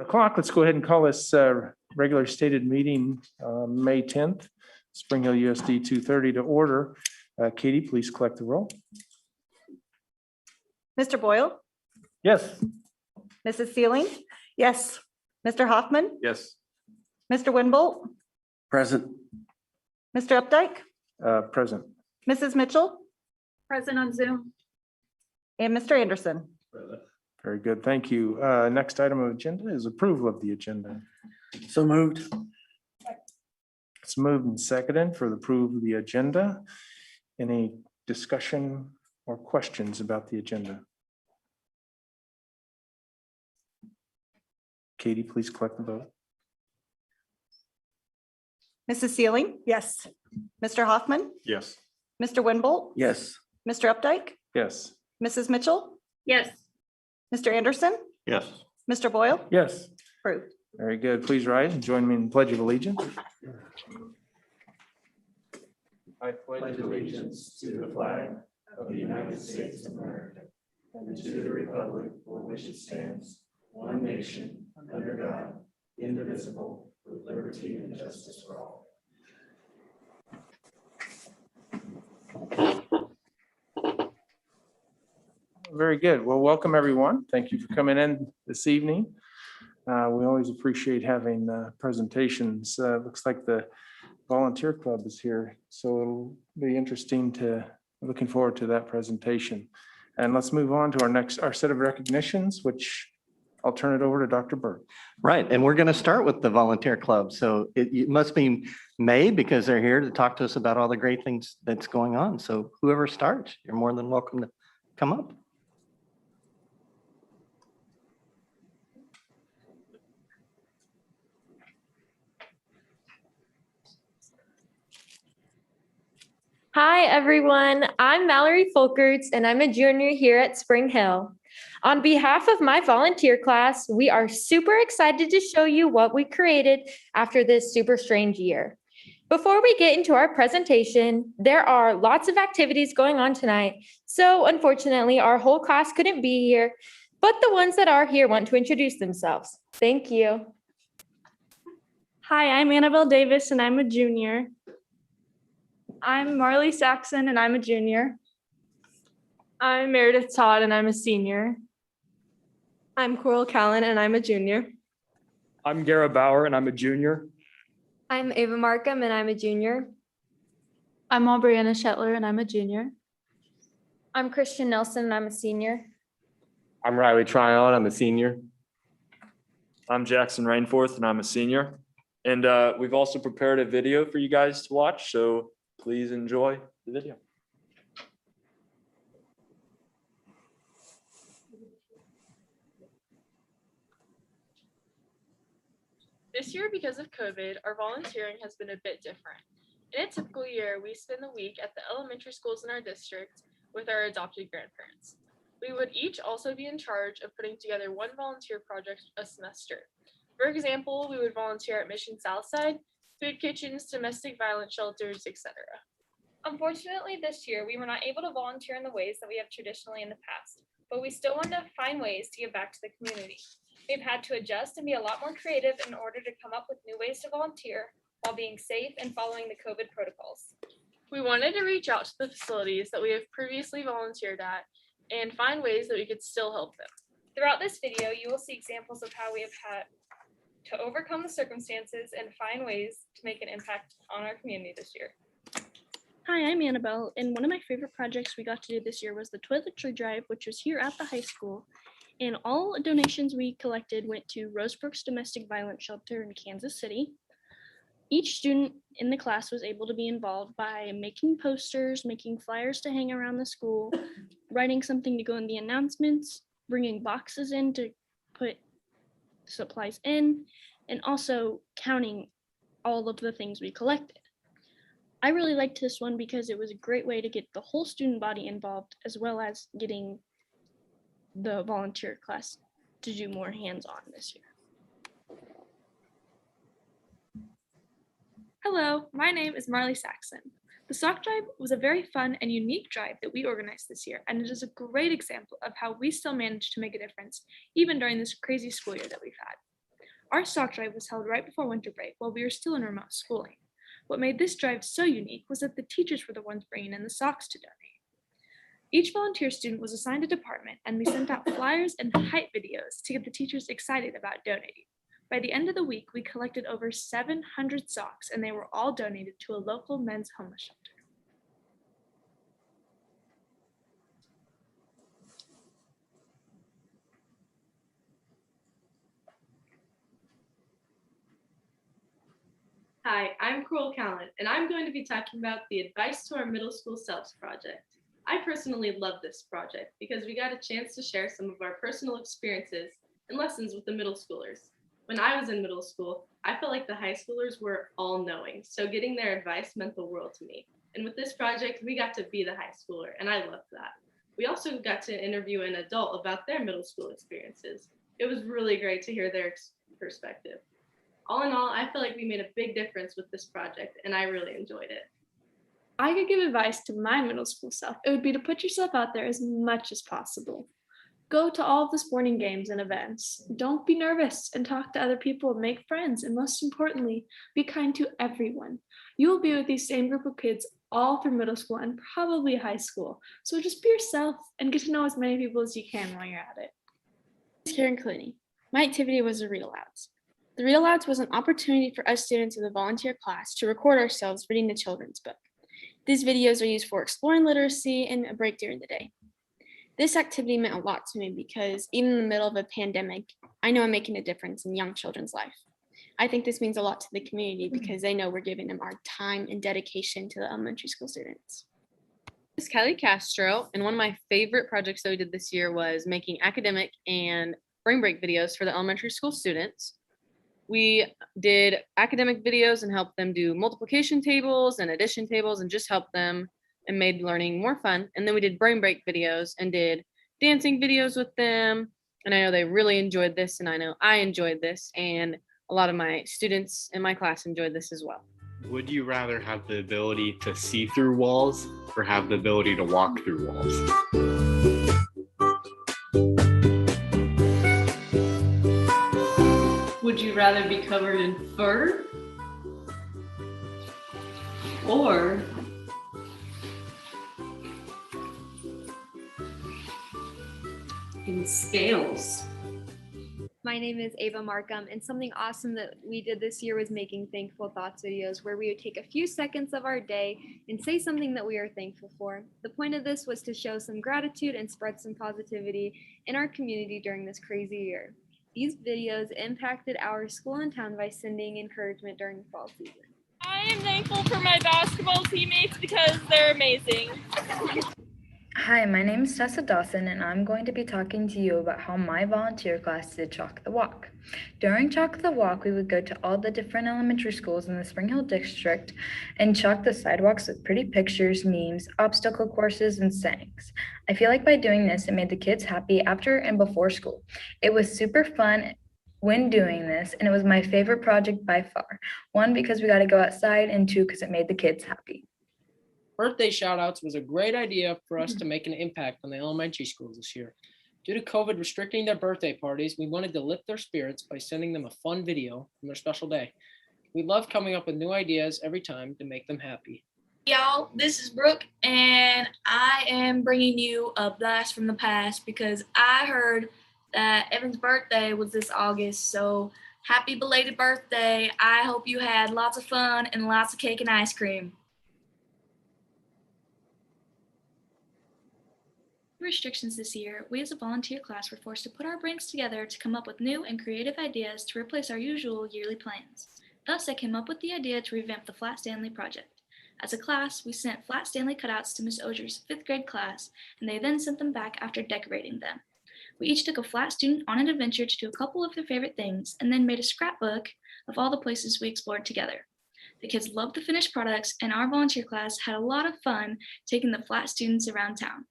O'clock. Let's go ahead and call this regular stated meeting, May 10th, Spring Hill USD 230 to order. Katie, please collect the roll. Mr. Boyle, Yes. Mrs. Sealing, Yes. Mr. Hoffman, Yes. Mr. Winbolt, Present. Mr. Updike, Present. Mrs. Mitchell, Present on Zoom. and Mr. Anderson. Very good. Thank you. Next item of agenda is approval of the agenda. So moved. It's moved and seconded for the approval of the agenda. Any discussion or questions about the agenda? Katie, please collect the vote. Mrs. Sealing, Yes. Mr. Hoffman, Yes. Mr. Winbolt, Yes. Mr. Updike, Yes. Mrs. Mitchell, Yes. Mr. Anderson, Yes. Mr. Boyle, Yes. approved. Very good. Please rise and join me in the Pledge of Allegiance. I pledge allegiance to the flag of the United States of America and to the republic for which it stands, one nation, under God, indivisible, with liberty and justice for all. Very good. Well, welcome everyone. Thank you for coming in this evening. We always appreciate having presentations. Looks like the volunteer club is here, so it'll be interesting looking forward to that presentation. And let's move on to our set of recognitions, which I'll turn it over to Dr. Burke. Right, and we're going to start with the volunteer club. So it must be May because they're here to talk to us about all the great things that's going on. So whoever starts, you're more than welcome to come up. Hi, everyone. I'm Mallory Folkerts, and I'm a junior here at Spring Hill. On behalf of my volunteer class, we are super excited to show you what we created after this super strange year. Before we get into our presentation, there are lots of activities going on tonight, so unfortunately, our whole class couldn't be here, but the ones that are here want to introduce themselves. Thank you. Hi, I'm Annabelle Davis, and I'm a junior. I'm Marlee Saxon, and I'm a junior. I'm Meredith Todd, and I'm a senior. I'm Coral Callan, and I'm a junior. I'm Gara Bauer, and I'm a junior. I'm Ava Markham, and I'm a junior. I'm Aubrianna Shetler, and I'm a junior. I'm Christian Nelson, and I'm a senior. I'm Riley Tryon, I'm a senior. I'm Jackson Rainforth, and I'm a senior. And we've also prepared a video for you guys to watch, so please enjoy the video. This year, because of COVID, our volunteering has been a bit different. In a typical year, we spend the week at the elementary schools in our district with our adopted grandparents. We would each also be in charge of putting together one volunteer project a semester. For example, we would volunteer at Mission Southside, food kitchens, domestic violence shelters, etc. Unfortunately, this year, we were not able to volunteer in the ways that we have traditionally in the past, but we still want to find ways to give back to the community. We've had to adjust and be a lot more creative in order to come up with new ways to volunteer while being safe and following the COVID protocols. We wanted to reach out to the facilities that we have previously volunteered at and find ways that we could still help them. Throughout this video, you will see examples of how we have had to overcome the circumstances and find ways to make an impact on our community this year. Hi, I'm Annabelle, and one of my favorite projects we got to do this year was the toiletry drive, which was here at the high school. And all donations we collected went to Rosebrooks Domestic Violence Shelter in Kansas City. Each student in the class was able to be involved by making posters, making flyers to hang around the school, writing something to go in the announcements, bringing boxes in to put supplies in, and also counting all of the things we collected. I really liked this one because it was a great way to get the whole student body involved, as well as getting the volunteer class to do more hands-on this year. Hello, my name is Marlee Saxon. The sock drive was a very fun and unique drive that we organized this year, and it is a great example of how we still managed to make a difference, even during this crazy school year that we've had. Our sock drive was held right before winter break while we were still in remote schooling. What made this drive so unique was that the teachers were the ones bringing in the socks to donate. Each volunteer student was assigned a department, and we sent out flyers and hype videos to get the teachers excited about donating. By the end of the week, we collected over 700 socks, and they were all donated to a local men's homeless shelter. Hi, I'm Coral Callan, and I'm going to be talking about the Advice to Our Middle School Selves project. I personally love this project because we got a chance to share some of our personal experiences and lessons with the middle schoolers. When I was in middle school, I felt like the high schoolers were all-knowing, so getting their advice meant the world to me. And with this project, we got to be the high schooler, and I loved that. We also got to interview an adult about their middle school experiences. It was really great to hear their perspective. All in all, I feel like we made a big difference with this project, and I really enjoyed it. I could give advice to my middle school self. It would be to put yourself out there as much as possible. Go to all of the sporting games and events. Don't be nervous and talk to other people, make friends, and most importantly, be kind to everyone. You will be with these same group of kids all through middle school and probably high school. So just be yourself and get to know as many people as you can while you're at it. My name is Karen Clooney. My activity was the Read Alouds. The Read Alouds was an opportunity for us students of the volunteer class to record ourselves reading a children's book. These videos are used for exploring literacy and a break during the day. This activity meant a lot to me because even in the middle of a pandemic, I know I'm making a difference in young children's life. I think this means a lot to the community because they know we're giving them our time and dedication to the elementary school students. This is Kelly Castro, and one of my favorite projects that we did this year was making academic and spring break videos for the elementary school students. We did academic videos and helped them do multiplication tables and addition tables and just helped them and made learning more fun. And then we did brain break videos and did dancing videos with them. And I know they really enjoyed this, and I know I enjoyed this, and a lot of my students in my class enjoyed this as well. Would you rather have the ability to see through walls or have the ability to walk through walls? Would you rather be covered in fur or in scales? My name is Ava Markham, and something awesome that we did this year was making thankful thoughts videos where we would take a few seconds of our day and say something that we are thankful for. The point of this was to show some gratitude and spread some positivity in our community during this crazy year. These videos impacted our school and town by sending encouragement during the fall season. I am thankful for my basketball teammates because they're amazing. Hi, my name is Tessa Dawson, and I'm going to be talking to you about how my volunteer class did Chalk the Walk. During Chalk the Walk, we would go to all the different elementary schools in the Spring Hill district and chalk the sidewalks with pretty pictures, memes, obstacle courses, and sayings. I feel like by doing this, it made the kids happy after and before school. It was super fun when doing this, and it was my favorite project by far. One, because we got to go outside, and two, because it made the kids happy. Birthday shout-outs was a great idea for us to make an impact on the elementary schools this year. Due to COVID restricting their birthday parties, we wanted to lift their spirits by sending them a fun video from their special day. We love coming up with new ideas every time to make them happy. Y'all, this is Brooke, and I am bringing you a blast from the past because I heard that Evan's birthday was this August, so happy belated birthday. I hope you had lots of fun and lots of cake and ice cream. Restrictions this year, we as a volunteer class were forced to put our brains together to come up with new and creative ideas to replace our usual yearly plans. Thus, I came up with the idea to revamp the Flat Stanley project. As a class, we sent Flat Stanley cutouts to Miss Ozier's 5th grade class, and they then sent them back after decorating them. We each took a flat student on an adventure to do a couple of their favorite things, and then made a scrapbook of all the places we explored together. The kids loved the finished products, and our volunteer class had a lot of fun taking the flat students around town.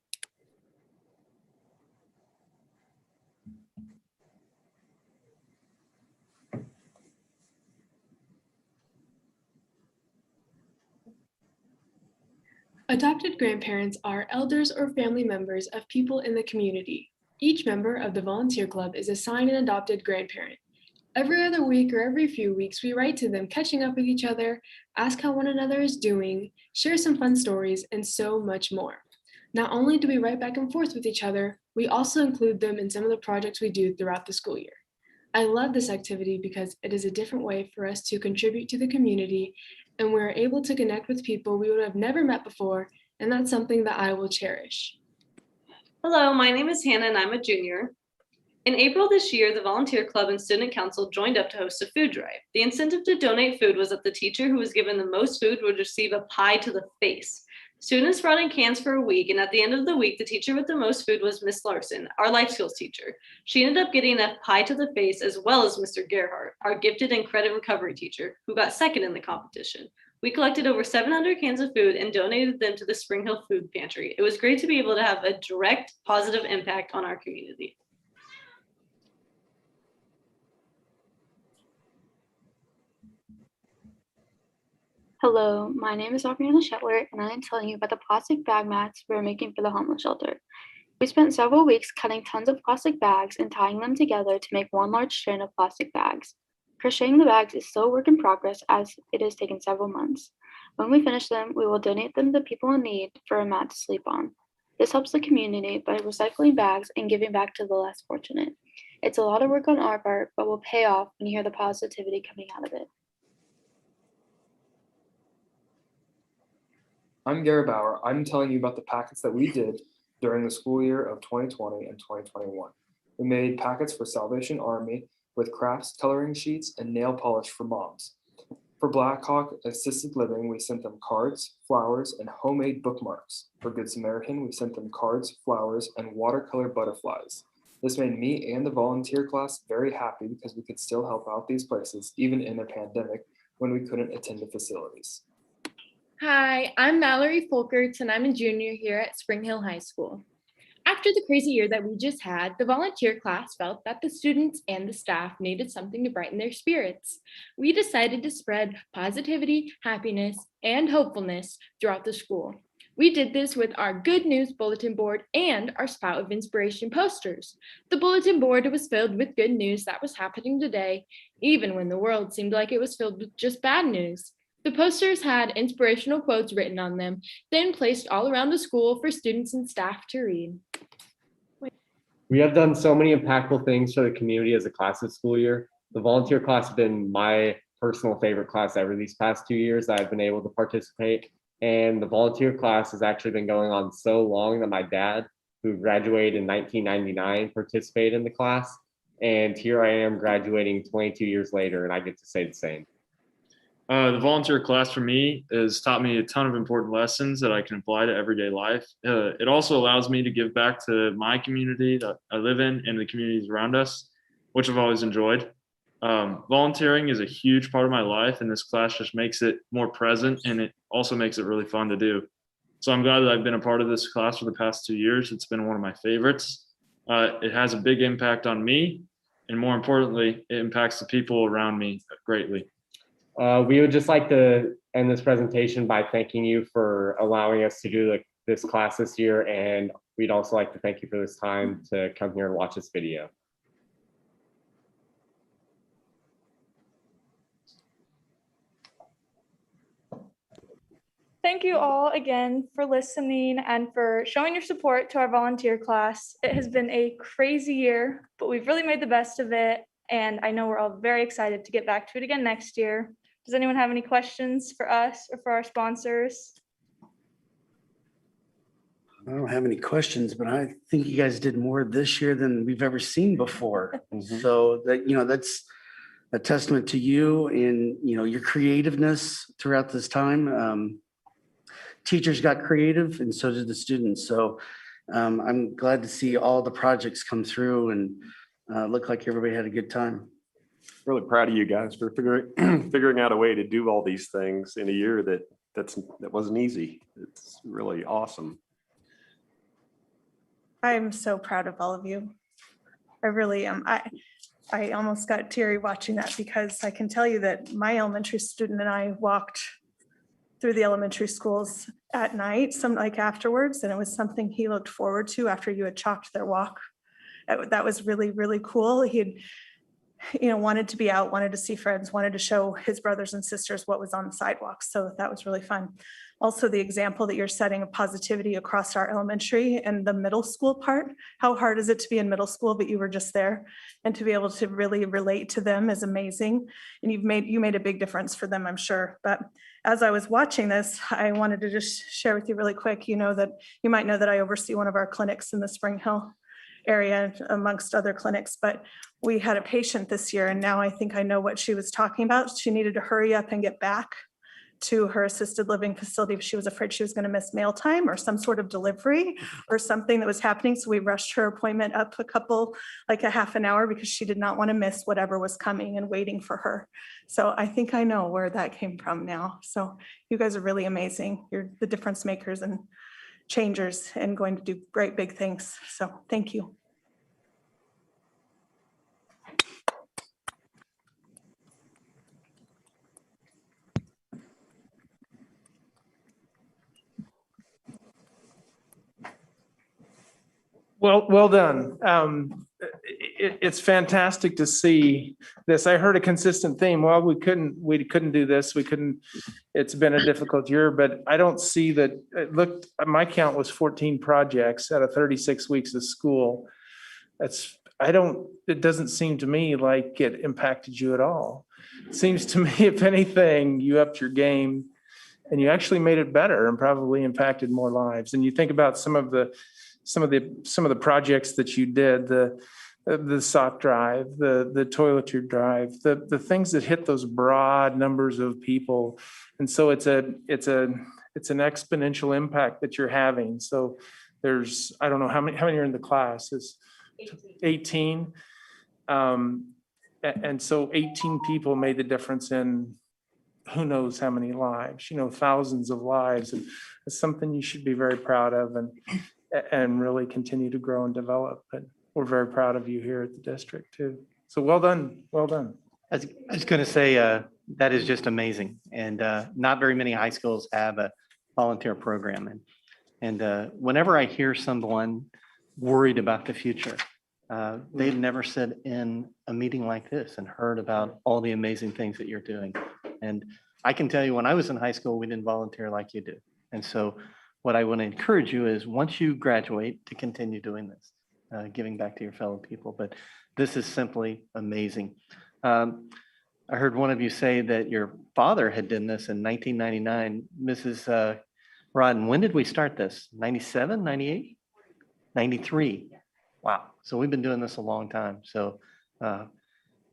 Adopted grandparents are elders or family members of people in the community. Each member of the volunteer club is assigned an adopted grandparent. Every other week or every few weeks, we write to them, catching up with each other, ask how one another is doing, share some fun stories, and so much more. Not only do we write back and forth with each other, we also include them in some of the projects we do throughout the school year. I love this activity because it is a different way for us to contribute to the community, and we're able to connect with people we would have never met before, and that's something that I will cherish. Hello, my name is Hannah and I'm a junior. In April this year, the Volunteer Club and Student Council joined up to host a food drive. The incentive to donate food was that the teacher who was given the most food would receive a pie to the face. Students brought in cans for a week, and at the end of the week, the teacher with the most food was Miss Larson, our life skills teacher. She ended up getting a pie to the face, as well as Mr. Gerhardt, our gifted and credit recovery teacher, who got second in the competition. We collected over 700 cans of food and donated them to the Spring Hill Food Pantry. It was great to be able to have a direct positive impact on our community. Hello, my name is Abriana Shetler, and I am telling you about the plastic bag mats we're making for the homeless shelter. We spent several weeks cutting tons of plastic bags and tying them together to make one large strand of plastic bags. Crocheting the bags is still a work in progress as it has taken several months. When we finish them, we will donate them to people in need for a mat to sleep on. This helps the community by recycling bags and giving back to the less fortunate. It's a lot of work on our part, but will pay off when you hear the positivity coming out of it. I'm Garrett Bauer. I'm telling you about the packets that we did during the school year of 2020 and 2021. We made packets for Salvation Army with crafts, coloring sheets, and nail polish for moms. For Blackhawk Assisted Living, we sent them cards, flowers, and homemade bookmarks. For Good Samaritan, we sent them cards, flowers, and watercolor butterflies. This made me and the volunteer class very happy because we could still help out these places even in a pandemic when we couldn't attend the facilities. Hi, I'm Mallory Folkerts, and I'm a junior here at Spring Hill High School. After the crazy year that we just had, the volunteer class felt that the students and the staff needed something to brighten their spirits. We decided to spread positivity, happiness, and hopefulness throughout the school. We did this with our good news bulletin board and our Spout of Inspiration posters. The bulletin board was filled with good news that was happening today, even when the world seemed like it was filled with just bad news. The posters had inspirational quotes written on them, then placed all around the school for students and staff to read. We have done so many impactful things for the community as a class this school year. The volunteer class has been my personal favorite class ever these past 2 years that I've been able to participate. And the volunteer class has actually been going on so long that my dad, who graduated in 1999, participated in the class. And here I am graduating 22 years later, and I get to say the same. The volunteer class for me has taught me a ton of important lessons that I can apply to everyday life. It also allows me to give back to my community that I live in and the communities around us, which I've always enjoyed. Volunteering is a huge part of my life, and this class just makes it more present, and it also makes it really fun to do. So I'm glad that I've been a part of this class for the past 2 years. It's been one of my favorites. It has a big impact on me, and more importantly, it impacts the people around me greatly. We would just like to end this presentation by thanking you for allowing us to do this class this year, and we'd also like to thank you for this time to come here and watch this video. Thank you all again for listening and for showing your support to our volunteer class. It has been a crazy year, but we've really made the best of it, and I know we're all very excited to get back to it again next year. Does anyone have any questions for us or for our sponsors? I don't have any questions, but I think you guys did more this year than we've ever seen before. So that, that's a testament to you and, your creativeness throughout this time. Teachers got creative and so did the students. So I'm glad to see all the projects come through and look like everybody had a good time. Really proud of you guys for figuring out a way to do all these things in a year that wasn't easy. It's really awesome. I'm so proud of all of you. I really am. I almost got teary watching that because I can tell you that my elementary student and I walked through the elementary schools at night, afterwards, and it was something he looked forward to after you had chalked their walk. That was really, really cool. wanted to be out, wanted to see friends, wanted to show his brothers and sisters what was on the sidewalks. So that was really fun. Also, the example that you're setting of positivity across our elementary and the middle school part. How hard is it to be in middle school, but you were just there, and to be able to really relate to them is amazing. And you made a big difference for them, I'm sure. But as I was watching this, I wanted to just share with you really quick. You might know that I oversee one of our clinics in the Spring Hill area amongst other clinics, but we had a patient this year, and now I think I know what she was talking about. She needed to hurry up and get back to her assisted living facility. She was afraid she was going to miss meal time or some sort of delivery or something that was happening. So we rushed her appointment up a half an hour, because she did not want to miss whatever was coming and waiting for her. So I think I know where that came from now. So you guys are really amazing. You're the difference makers and changers and going to do great big things. So thank you. Well done. It's fantastic to see this. I heard a consistent theme. Well, we couldn't do this. It's been a difficult year, but I don't see that. My count was 14 projects out of 36 weeks of school. It doesn't seem to me like it impacted you at all. It seems to me, if anything, you upped your game and you actually made it better and probably impacted more lives. And you think about some of the projects that you did, the sock drive, the toiletry drive, the things that hit those broad numbers of people. And so it's an exponential impact that you're having. So I don't know how many are in the class. Is 18. And so 18 people made the difference in who knows how many lives, thousands of lives. And it's something you should be very proud of and really continue to grow and develop. But we're very proud of you here at the district too. So well done. Well done. I was going to say, that is just amazing. And not very many high schools have a volunteer program. And whenever I hear someone worried about the future, they've never sat in a meeting like this and heard about all the amazing things that you're doing. And I can tell you, when I was in high school, we didn't volunteer like you do. And so what I want to encourage you is, once you graduate, to continue doing this, giving back to your fellow people. But this is simply amazing. I heard one of you say that your father had done this in 1999. Mrs. Rodden, when did we start this? 97, 98, 93? Wow. So we've been doing this a long time. So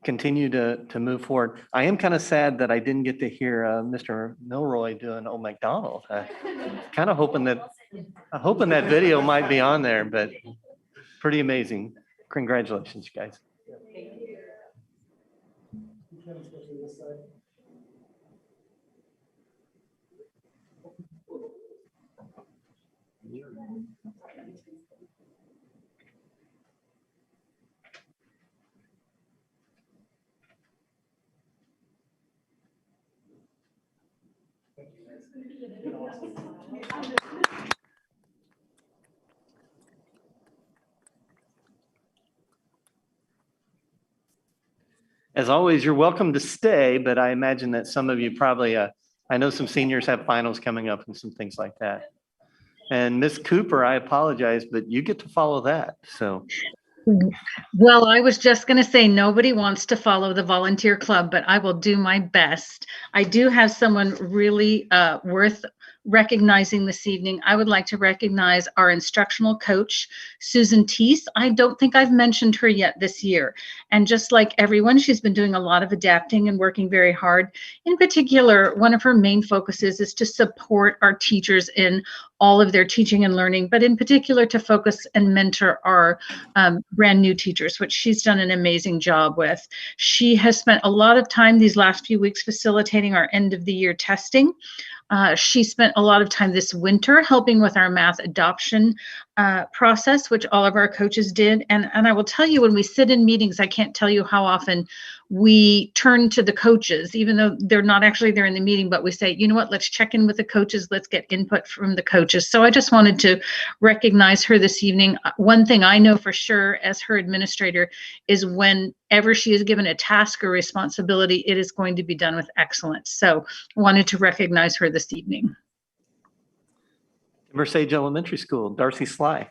continue to move forward. I am kind of sad that I didn't get to hear Mr. Milroy doing Old MacDonald. Kind of hoping that video might be on there, but pretty amazing. Congratulations, guys. As always, you're welcome to stay, but I imagine that some of you probably, I know some seniors have finals coming up and some things like that. And Miss Cooper, I apologize, but you get to follow that. So. Well, I was just going to say, nobody wants to follow the volunteer club, but I will do my best. I do have someone really worth recognizing this evening. I would like to recognize our instructional coach, Susan Teese. I don't think I've mentioned her yet this year. And just like everyone, she's been doing a lot of adapting and working very hard. In particular, one of her main focuses is to support our teachers in all of their teaching and learning, but in particular to focus and mentor our brand new teachers, which she's done an amazing job with. She has spent a lot of time these last few weeks facilitating our end of the year testing. She spent a lot of time this winter helping with our math adoption process, which all of our coaches did. And I will tell you, when we sit in meetings, I can't tell you how often we turn to the coaches, even though they're not actually there in the meeting, but we say, you know what, let's check in with the coaches, let's get input from the coaches. So I just wanted to recognize her this evening. One thing I know for sure as her administrator is whenever she is given a task or responsibility, it is going to be done with excellence. So wanted to recognize her this evening. Timber Sage Elementary School, Darcy Sly.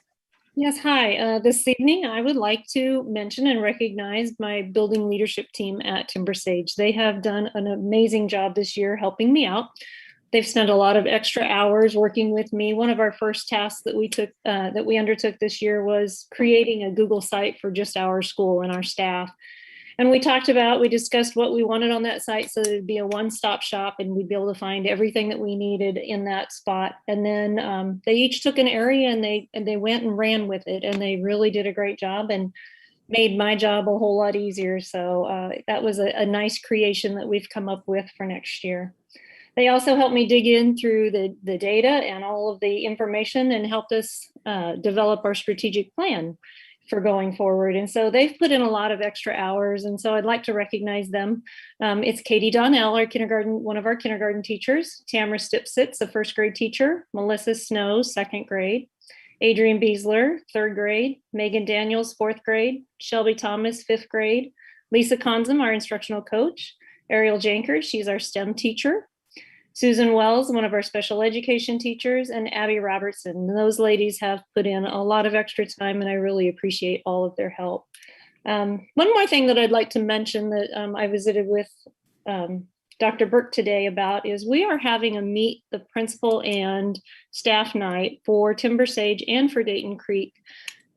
Yes, hi. This evening, I would like to mention and recognize my building leadership team at Timber Sage. They have done an amazing job this year helping me out. They've spent a lot of extra hours working with me. One of our first tasks that we undertook this year was creating a Google site for just our school and our staff. And we discussed what we wanted on that site so that it'd be a one-stop shop and we'd be able to find everything that we needed in that spot. And then they each took an area and they went and ran with it, and they really did a great job and made my job a whole lot easier. So that was a nice creation that we've come up with for next year. They also helped me dig in through the data and all of the information and helped us develop our strategic plan for going forward. And so they've put in a lot of extra hours. And so I'd like to recognize them. It's Katie Donnell, one of our kindergarten teachers, Tamara Stipsitz, a first grade teacher, Melissa Snow, second grade, Adrian Beasler, third grade, Megan Daniels, fourth grade, Shelby Thomas, fifth grade, Lisa Konzum, our instructional coach, Ariel Jankers, she's our STEM teacher, Susan Wells, one of our special education teachers, and Abby Robertson. Those ladies have put in a lot of extra time, and I really appreciate all of their help. One more thing that I'd like to mention that I visited with Dr. Burke today about is we are having a meet the principal and staff night for Timber Sage and for Dayton Creek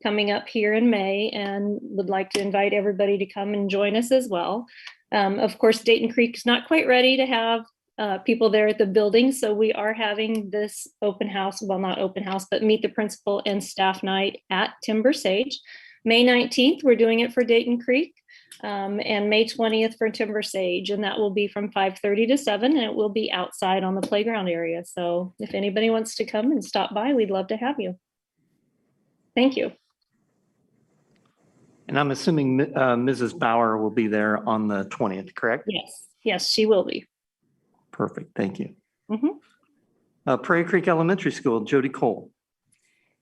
coming up here in May, and would like to invite everybody to come and join us as well. Of course, Dayton Creek is not quite ready to have people there at the building. So we are having this open house, well, not open house, but meet the principal and staff night at Timber Sage. May 19th, we're doing it for Dayton Creek, and May 20th for Timber Sage. And that will be from 5:30 to 7, and it will be outside on the playground area. So if anybody wants to come and stop by, we'd love to have you. Thank you. And I'm assuming Mrs. Bauer will be there on the 20th, correct? Yes, she will be. Perfect, thank you. Prairie Creek Elementary School, Jody Cole.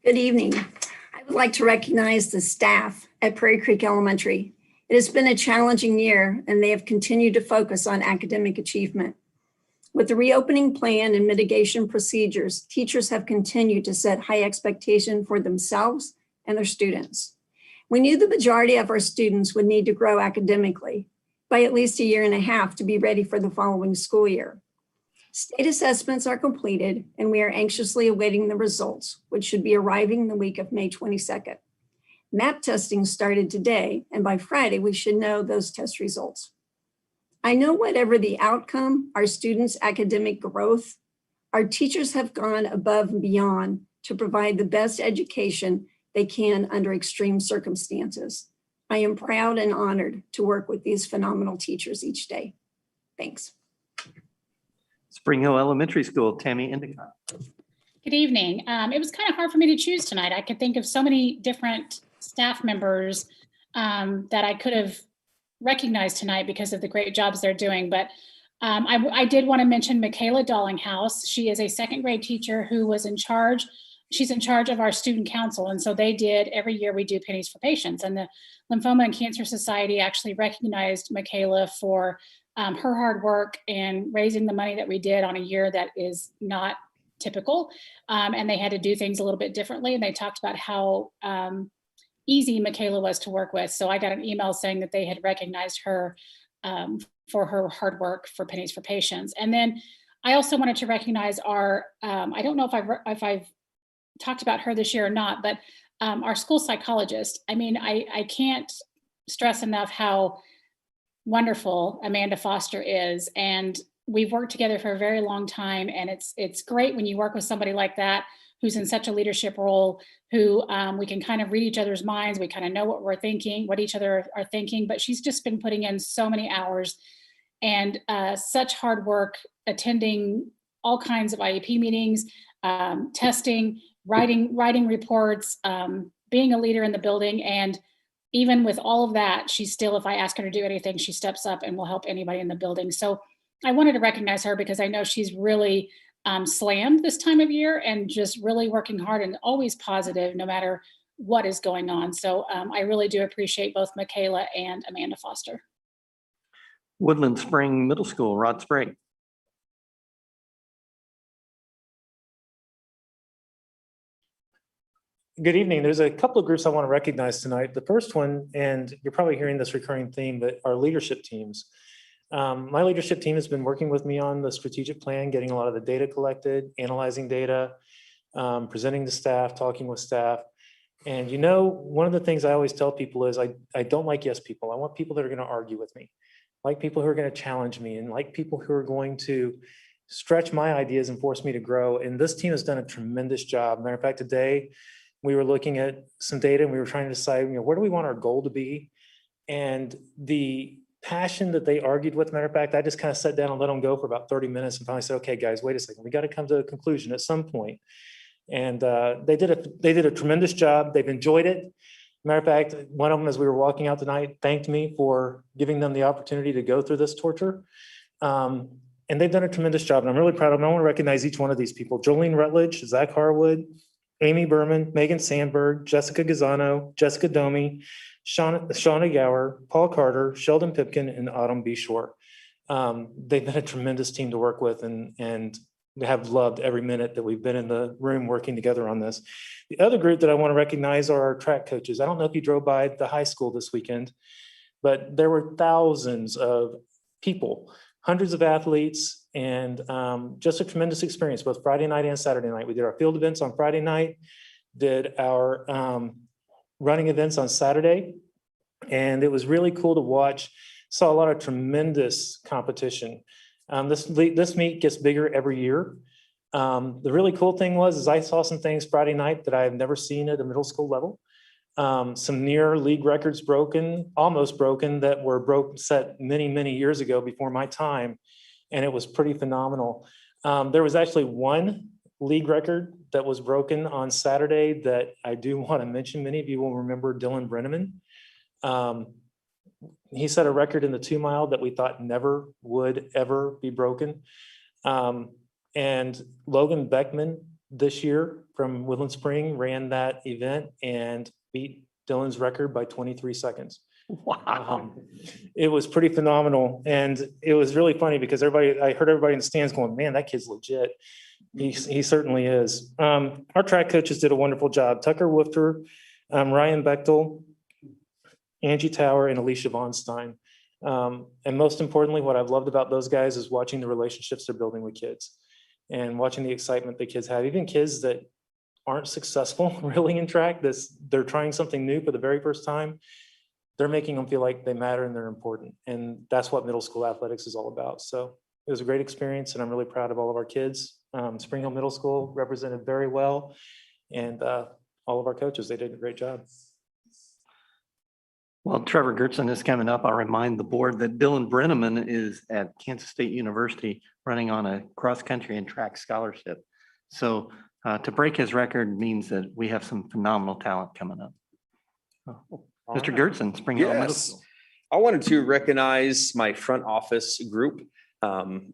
Good evening. I would like to recognize the staff at Prairie Creek Elementary. It has been a challenging year, and they have continued to focus on academic achievement. With the reopening plan and mitigation procedures, teachers have continued to set high expectations for themselves and their students. We knew the majority of our students would need to grow academically by at least 1.5 years to be ready for the following school year. State assessments are completed, and we are anxiously awaiting the results, which should be arriving the week of May 22nd. MAP testing started today, and by Friday, we should know those test results. I know whatever the outcome, our students' academic growth, our teachers have gone above and beyond to provide the best education they can under extreme circumstances. I am proud and honored to work with these phenomenal teachers each day. Thanks. Spring Hill Elementary School, Tammy Endicott. Good evening. It was kind of hard for me to choose tonight. I could think of so many different staff members that I could have recognized tonight because of the great jobs they're doing. But I did want to mention Michaela Dollinghouse. She is a second grade teacher who was in charge. She's in charge of our student council. And so they did, every year we do Pennies for Patients. And the Lymphoma and Cancer Society actually recognized Michaela for her hard work in raising the money that we did on a year that is not typical. And they had to do things a little bit differently. And they talked about how easy Michaela was to work with. So I got an email saying that they had recognized her for her hard work for Pennies for Patients. And then I also wanted to recognize our, I don't know if I've talked about her this year or not, but our school psychologist. I mean, I can't stress enough how wonderful Amanda Foster is. And we've worked together for a very long time. And it's great when you work with somebody like that, who's in such a leadership role, who we can kind of read each other's minds. We kind of know what we're thinking, what each other are thinking, but she's just been putting in so many hours and such hard work, attending all kinds of IEP meetings, testing, writing reports, being a leader in the building. And even with all of that, she still, if I ask her to do anything, she steps up and will help anybody in the building. So I wanted to recognize her because I know she's really slammed this time of year and just really working hard and always positive no matter what is going on. So I really do appreciate both Michaela and Amanda Foster. Woodland Spring Middle School, Rod Sprague. Good evening. There's a couple of groups I want to recognize tonight. The first one, and you're probably hearing this recurring theme, but our leadership teams. My leadership team has been working with me on the strategic plan, getting a lot of the data collected, analyzing data, presenting to staff, talking with staff. And one of the things I always tell people is I don't like yes people. I want people that are going to argue with me, like people who are going to challenge me, and like people who are going to stretch my ideas and force me to grow. And this team has done a tremendous job. Matter of fact, today we were looking at some data and we were trying to decide, where do we want our goal to be? And the passion that they argued with, matter of fact, I just kind of sat down and let them go for about 30 minutes and finally said, okay, guys, wait a second. We got to come to a conclusion at some point. And they did a tremendous job. They've enjoyed it. Matter of fact, one of them, as we were walking out tonight, thanked me for giving them the opportunity to go through this torture. And they've done a tremendous job. And I'm really proud of them. I want to recognize each one of these people: Jolene Rutledge, Zach Harwood, Amy Berman, Megan Sandberg, Jessica Gazzano, Jessica Domi, Shauna Gower, Paul Carter, Sheldon Pipkin, and Autumn B. Shore. They've been a tremendous team to work with, and we have loved every minute that we've been in the room working together on this. The other group that I want to recognize are our track coaches. I don't know if you drove by the high school this weekend, but there were thousands of people, hundreds of athletes, and just a tremendous experience, both Friday night and Saturday night. We did our field events on Friday night, did our running events on Saturday, and it was really cool to watch. Saw a lot of tremendous competition. This meet gets bigger every year. The really cool thing is I saw some things Friday night that I have never seen at a middle school level. Some near league records almost broken, that were set many, many years ago before my time. And it was pretty phenomenal. There was actually one league record that was broken on Saturday that I do want to mention. Many of you will remember Dylan Brenneman. He set a record in the 2 mile that we thought never would ever be broken. And Logan Beckman this year from Woodland Spring ran that event and beat Dylan's record by 23 seconds. Wow. It was pretty phenomenal. And it was really funny because I heard everybody in the stands going, man, that kid's legit. He certainly is. Our track coaches did a wonderful job. Tucker Woofter, Ryan Bechtel, Angie Tower, and Alicia Von Stein. And most importantly, what I've loved about those guys is watching the relationships they're building with kids and watching the excitement the kids have. Even kids that aren't successful really in track, they're trying something new for the very first time. They're making them feel like they matter and they're important. And that's what middle school athletics is all about. So it was a great experience, and I'm really proud of all of our kids. Spring Hill Middle School represented very well, and all of our coaches, they did a great job. Well, Trevor Gertson is coming up. I'll remind the board that Dylan Brenneman is at Kansas State University running on a cross-country and track scholarship. So to break his record means that we have some phenomenal talent coming up. Mr. Gertson, Spring Hill Middle School. I wanted to recognize my front office group.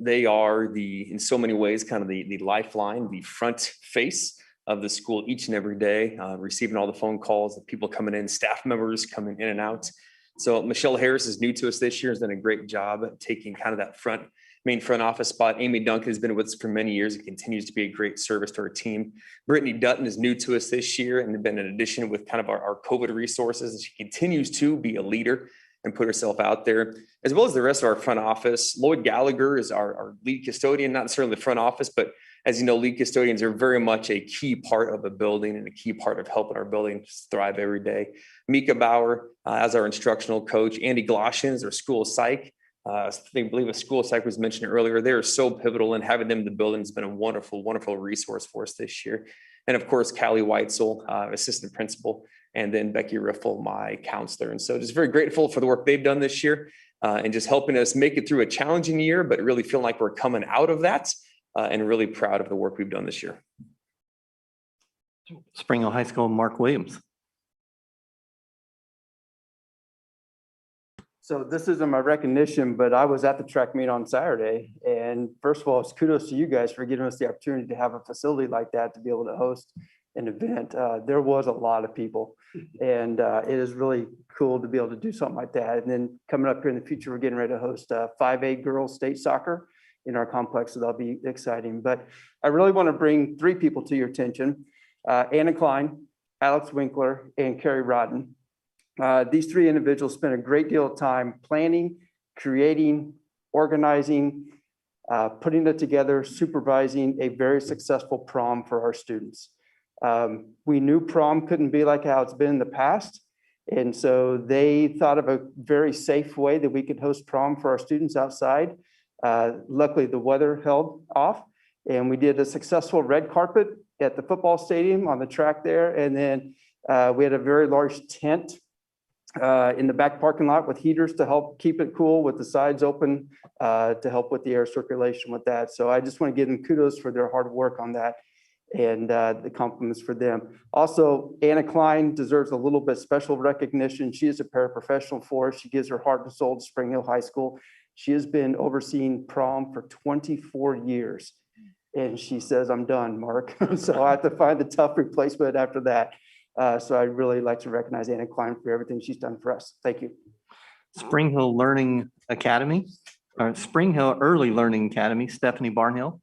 They are in so many ways, kind of the lifeline, the front face of the school each and every day, receiving all the phone calls of people coming in, staff members coming in and out. So Michelle Harris is new to us this year, has done a great job at taking kind of that main front office spot. Amy Duncan has been with us for many years and continues to be a great service to our team. Brittany Dutton is new to us this year and been an addition with kind of our COVID resources. And she continues to be a leader and put herself out there, as well as the rest of our front office. Lloyd Gallagher is our lead custodian, not necessarily the front office, but as you know, lead custodians are very much a key part of a building and a key part of helping our building thrive every day. Mika Bauer as our instructional coach. Andy Gloshin is our school psych. I believe a school psych was mentioned earlier. They are so pivotal, and having them in the building has been a wonderful, wonderful resource for us this year. And of course, Callie Weitzel, assistant principal, and then Becky Riffle, my counselor. And so just very grateful for the work they've done this year and just helping us make it through a challenging year, but really feeling like we're coming out of that and really proud of the work we've done this year. Spring Hill High School, Mark Williams. So this isn't my recognition, but I was at the track meet on Saturday. And first of all, it's kudos to you guys for giving us the opportunity to have a facility like that to be able to host an event. There was a lot of people, and it is really cool to be able to do something like that. And then coming up here in the future, we're getting ready to host 5A girls state soccer in our complex, so that'll be exciting. But I really want to bring 3 people to your attention: Anna Klein, Alex Winkler, and Carrie Rodden. These 3 individuals spent a great deal of time planning, creating, organizing, putting it together, supervising a very successful prom for our students. We knew prom couldn't be like how it's been in the past. And so they thought of a very safe way that we could host prom for our students outside. Luckily, the weather held off, and we did a successful red carpet at the football stadium on the track there. And then we had a very large tent in the back parking lot with heaters to help keep it cool, with the sides open to help with the air circulation with that. So I just want to give them kudos for their hard work on that, and the compliments for them. Also, Anna Klein deserves a little bit special recognition. She is a paraprofessional for us. She gives her heart and soul to Spring Hill High School. She has been overseeing prom for 24 years. And she says, "I'm done, Mark." So I have to find the tough replacement after that. So I'd really like to recognize Anna Klein for everything she's done for us. Thank you. Spring Hill Learning Academy, or Spring Hill Early Learning Academy, Stephanie Barnhill.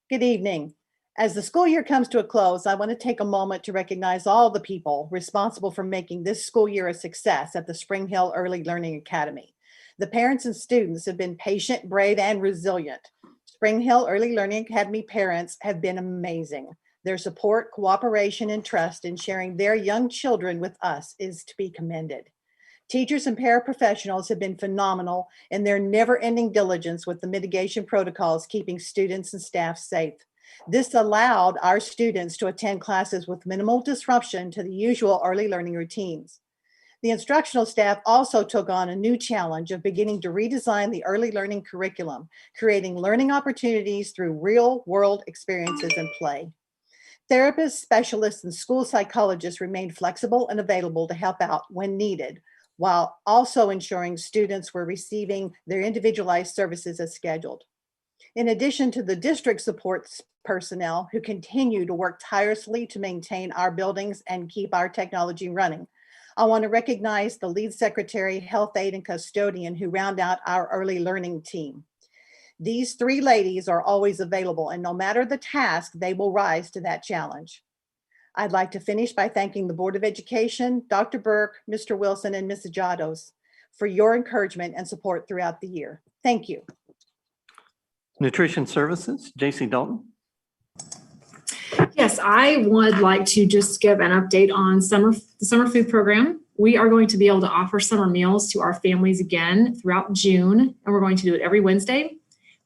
Good evening. As the school year comes to a close, I want to take a moment to recognize all the people responsible for making this school year a success at the Spring Hill Early Learning Academy. The parents and students have been patient, brave, and resilient. Spring Hill Early Learning Academy parents have been amazing. Their support, cooperation, and trust in sharing their young children with us is to be commended. Teachers and paraprofessionals have been phenomenal in their never-ending diligence with the mitigation protocols, keeping students and staff safe. This allowed our students to attend classes with minimal disruption to the usual early learning routines. The instructional staff also took on a new challenge of beginning to redesign the early learning curriculum, creating learning opportunities through real-world experiences and play. Therapists, specialists, and school psychologists remained flexible and available to help out when needed, while also ensuring students were receiving their individualized services as scheduled. In addition to the district support personnel who continue to work tirelessly to maintain our buildings and keep our technology running, I want to recognize the lead secretary, health aide, and custodian who round out our early learning team. These 3 ladies are always available, and no matter the task, they will rise to that challenge. I'd like to finish by thanking the Board of Education, Dr. Burke, Mr. Wilson, and Ms. Ajados for your encouragement and support throughout the year. Thank you. Nutrition Services, JC Dalton. Yes, I would like to just give an update on the summer food program. We are going to be able to offer summer meals to our families again throughout June, and we're going to do it every Wednesday.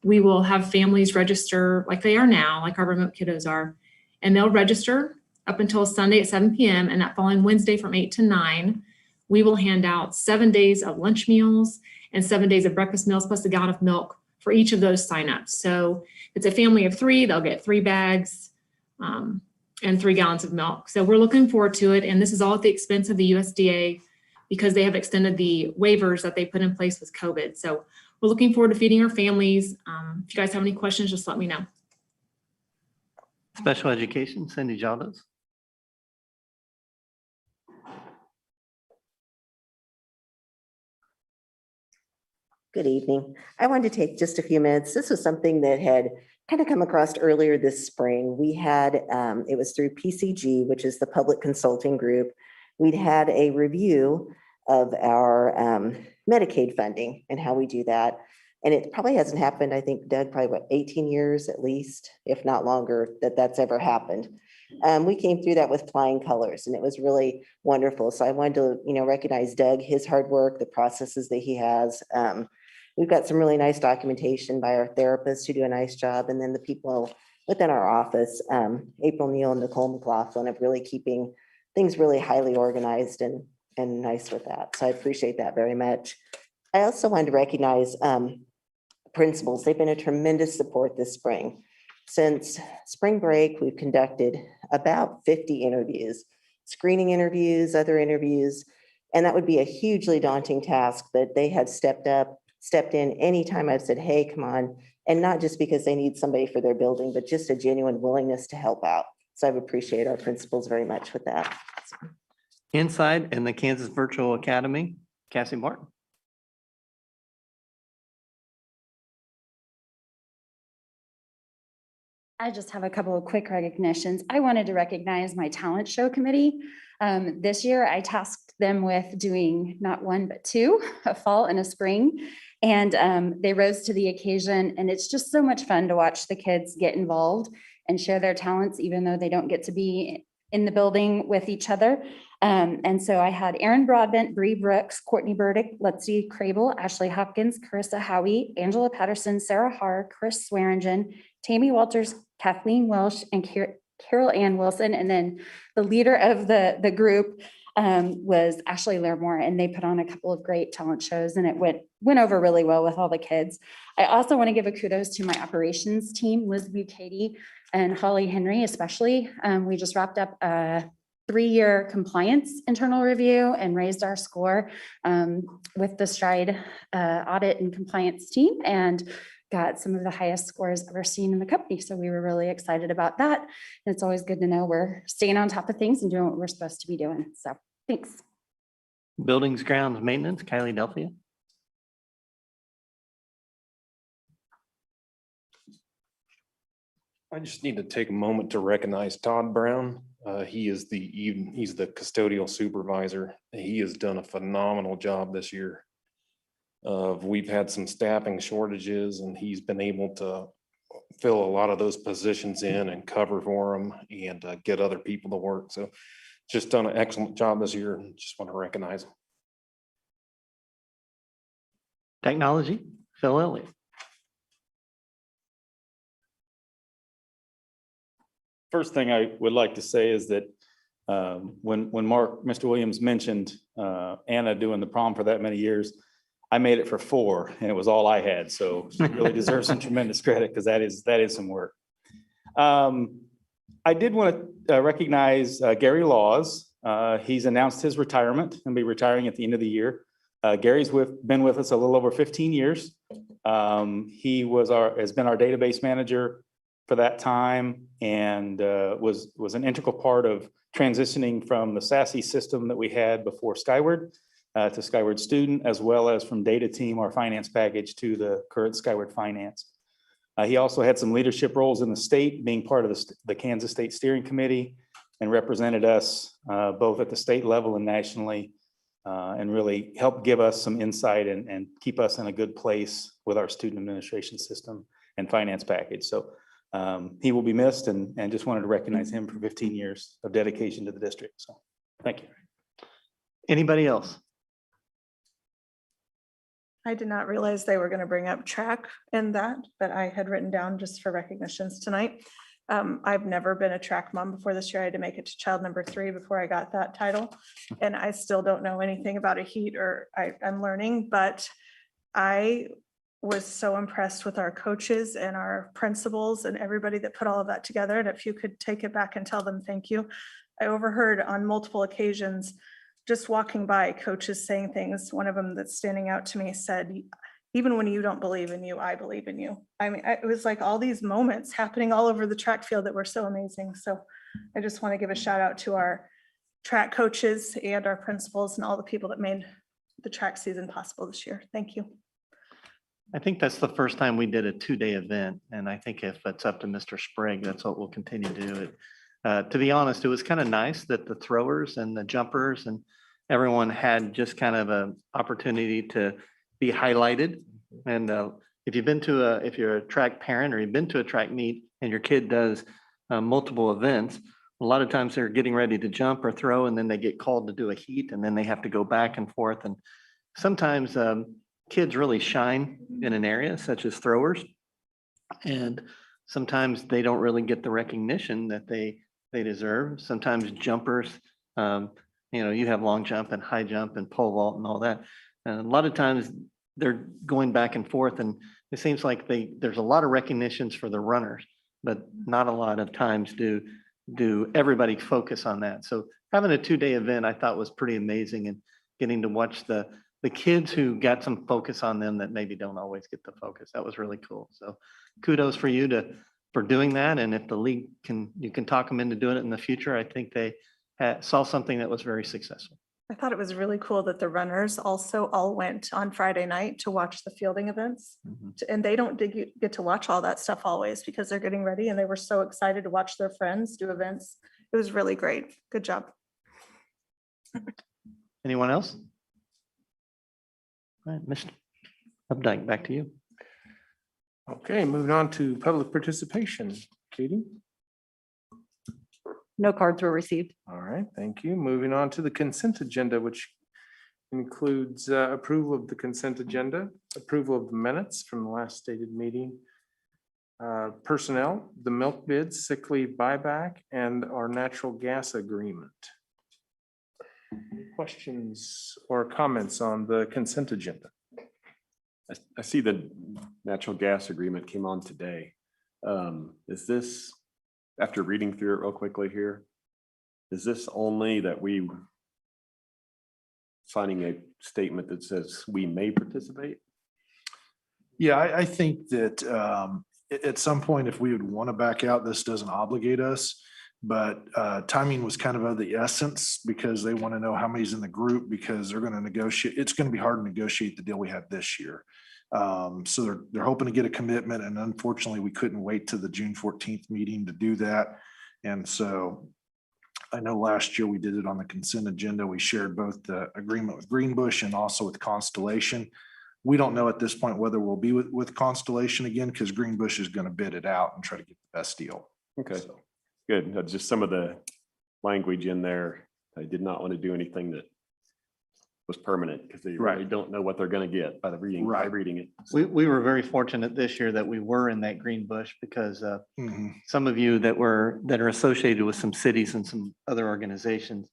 We will have families register like they are now, like our remote kiddos are, and they'll register up until Sunday at 7 p.m. And that following Wednesday from 8 to 9, we will hand out 7 days of lunch meals and 7 days of breakfast meals plus a gallon of milk for each of those signups. So if it's a family of 3, they'll get 3 bags and 3 gallons of milk. So we're looking forward to it. And this is all at the expense of the USDA because they have extended the waivers that they put in place with COVID. So we're looking forward to feeding our families. If you guys have any questions, just let me know. Special Education, Cindy Jaldos. Good evening. I wanted to take just a few minutes. This was something that had kind of come across earlier this spring. We had, it was through PCG, which is the Public Consulting Group. We'd had a review of our Medicaid funding and how we do that. And it probably hasn't happened, I think, Doug, probably what, 18 years at least, if not longer, that's ever happened. We came through that with flying colors, and it was really wonderful. So I wanted to, recognize Doug, his hard work, the processes that he has. We've got some really nice documentation by our therapists who do a nice job. And then the people within our office, April Neal and Nicole McLaughlin, of really keeping things really highly organized and nice with that. So I appreciate that very much. I also wanted to recognize principals. They've been a tremendous support this spring. Since spring break, we've conducted about 50 interviews, screening interviews, other interviews, And that would be a hugely daunting task, but they have stepped in anytime I've said, hey, come on. And not just because they need somebody for their building, but just a genuine willingness to help out. So I appreciate our principals very much with that. Inside in the Kansas Virtual Academy, Cassie Martin. I just have a couple of quick recognitions. I wanted to recognize my talent show committee. This year, I tasked them with doing not one, but two, a fall and a spring. And they rose to the occasion. And it's just so much fun to watch the kids get involved and share their talents, even though they don't get to be in the building with each other. And so I had Erin Broadbent, Bree Brooks, Courtney Burdick, Letsy Crable, Ashley Hopkins, Carissa Howie, Angela Patterson, Sarah Haar, Chris Swearingen, Tammy Walters, Kathleen Welsh, and Carol Ann Wilson. And then the leader of the group was Ashley Larimore, and they put on a couple of great talent shows, and it went over really well with all the kids. I also want to give a kudos to my operations team, Liz Bucati and Holly Henry, especially. We just wrapped up a 3-year compliance internal review and raised our score with the Stride audit and compliance team, and got some of the highest scores ever seen in the company. So we were really excited about that. And it's always good to know we're staying on top of things and doing what we're supposed to be doing. So thanks. Buildings, grounds, maintenance, Kylie Delphia. I just need to take a moment to recognize Todd Brown. He's the custodial supervisor. He has done a phenomenal job this year. We've had some staffing shortages, and he's been able to fill a lot of those positions in and cover for them and get other people to work. So just done an excellent job this year, and just want to recognize him. Technology, Phil Elliott. First thing I would like to say is that when Mr. Williams mentioned Anna doing the prom for that many years, I made it for 4, and it was all I had. So she really deserves some tremendous credit, because that is some work. I did want to recognize Gary Laws. He's announced his retirement and be retiring at the end of the year. Gary's been with us a little over 15 years. He has been our database manager for that time, and was an integral part of transitioning from the SASE system that we had before Skyward to Skyward Student, as well as from Data Team, our finance package, to the current Skyward Finance. He also had some leadership roles in the state, being part of the Kansas State Steering Committee, and represented us both at the state level and nationally, and really helped give us some insight and keep us in a good place with our student administration system and finance package. So he will be missed, and just wanted to recognize him for 15 years of dedication to the district. So thank you. Anybody else? I did not realize they were going to bring up track in that, but I had written down just for recognitions tonight. I've never been a track mom before this year. I had to make it to child number 3 before I got that title. And I still don't know anything about a heat, or I'm learning, but I was so impressed with our coaches and our principals and everybody that put all of that together. And if you could take it back and tell them thank you. I overheard on multiple occasions, just walking by, coaches saying things. One of them that's standing out to me said, even when you don't believe in you, I believe in you. I mean, it was like all these moments happening all over the track field that were so amazing. So I just want to give a shout out to our track coaches and our principals and all the people that made the track season possible this year. Thank you. I think that's the first time we did a 2-day event. And I think if it's up to Mr. Sprague, that's what we'll continue to do. To be honest, it was kind of nice that the throwers and the jumpers and everyone had just kind of an opportunity to be highlighted. And if you're a track parent, or you've been to a track meet and your kid does multiple events, a lot of times they're getting ready to jump or throw, and then they get called to do a heat, and then they have to go back and forth. And sometimes kids really shine in an area such as throwers, and sometimes they don't really get the recognition that they deserve. Sometimes jumpers, you have long jump and high jump and pole vault and all that. And a lot of times they're going back and forth, and it seems like there's a lot of recognitions for the runners, but not a lot of times do everybody focus on that. So having a 2-day event, I thought, was pretty amazing. getting to watch the kids who got some focus on them that maybe don't always get the focus. That was really cool. So kudos for you for doing that. And if the league you can talk them into doing it in the future, I think they saw something that was very successful. I thought it was really cool that the runners also all went on Friday night to watch the fielding events. And they don't get to watch all that stuff always because they're getting ready and they were so excited to watch their friends do events. It was really great. Good job. Anyone else? All right, Mr. Updike, back to you. Okay, moving on to public participation. Katie? No cards were received. All right, thank you. Moving on to the consent agenda, which includes approval of the consent agenda, approval of the minutes from the last stated meeting, personnel, the milk bids, sick leave buyback, and our natural gas agreement. Questions or comments on the consent agenda? I see the natural gas agreement came on today. Is this, after reading through it real quickly here, is this only that we signing a statement that says we may participate? Yeah, I think that at some point, if we would want to back out, this doesn't obligate us. But timing was kind of the essence because they want to know how many's in the group because they're going to negotiate. It's going to be hard to negotiate the deal we had this year. So they're hoping to get a commitment. And unfortunately, we couldn't wait to the June 14th meeting to do that. And so I know last year we did it on the consent agenda. We shared both the agreement with Greenbush and also with Constellation. We don't know at this point whether we'll be with Constellation again because Greenbush is going to bid it out and try to get the best deal. Okay, good. Just some of the language in there. I did not want to do anything that was permanent because they really don't know what they're going to get by reading it. We were very fortunate this year that we were in that green bush because some of you that are associated with some cities and some other organizations,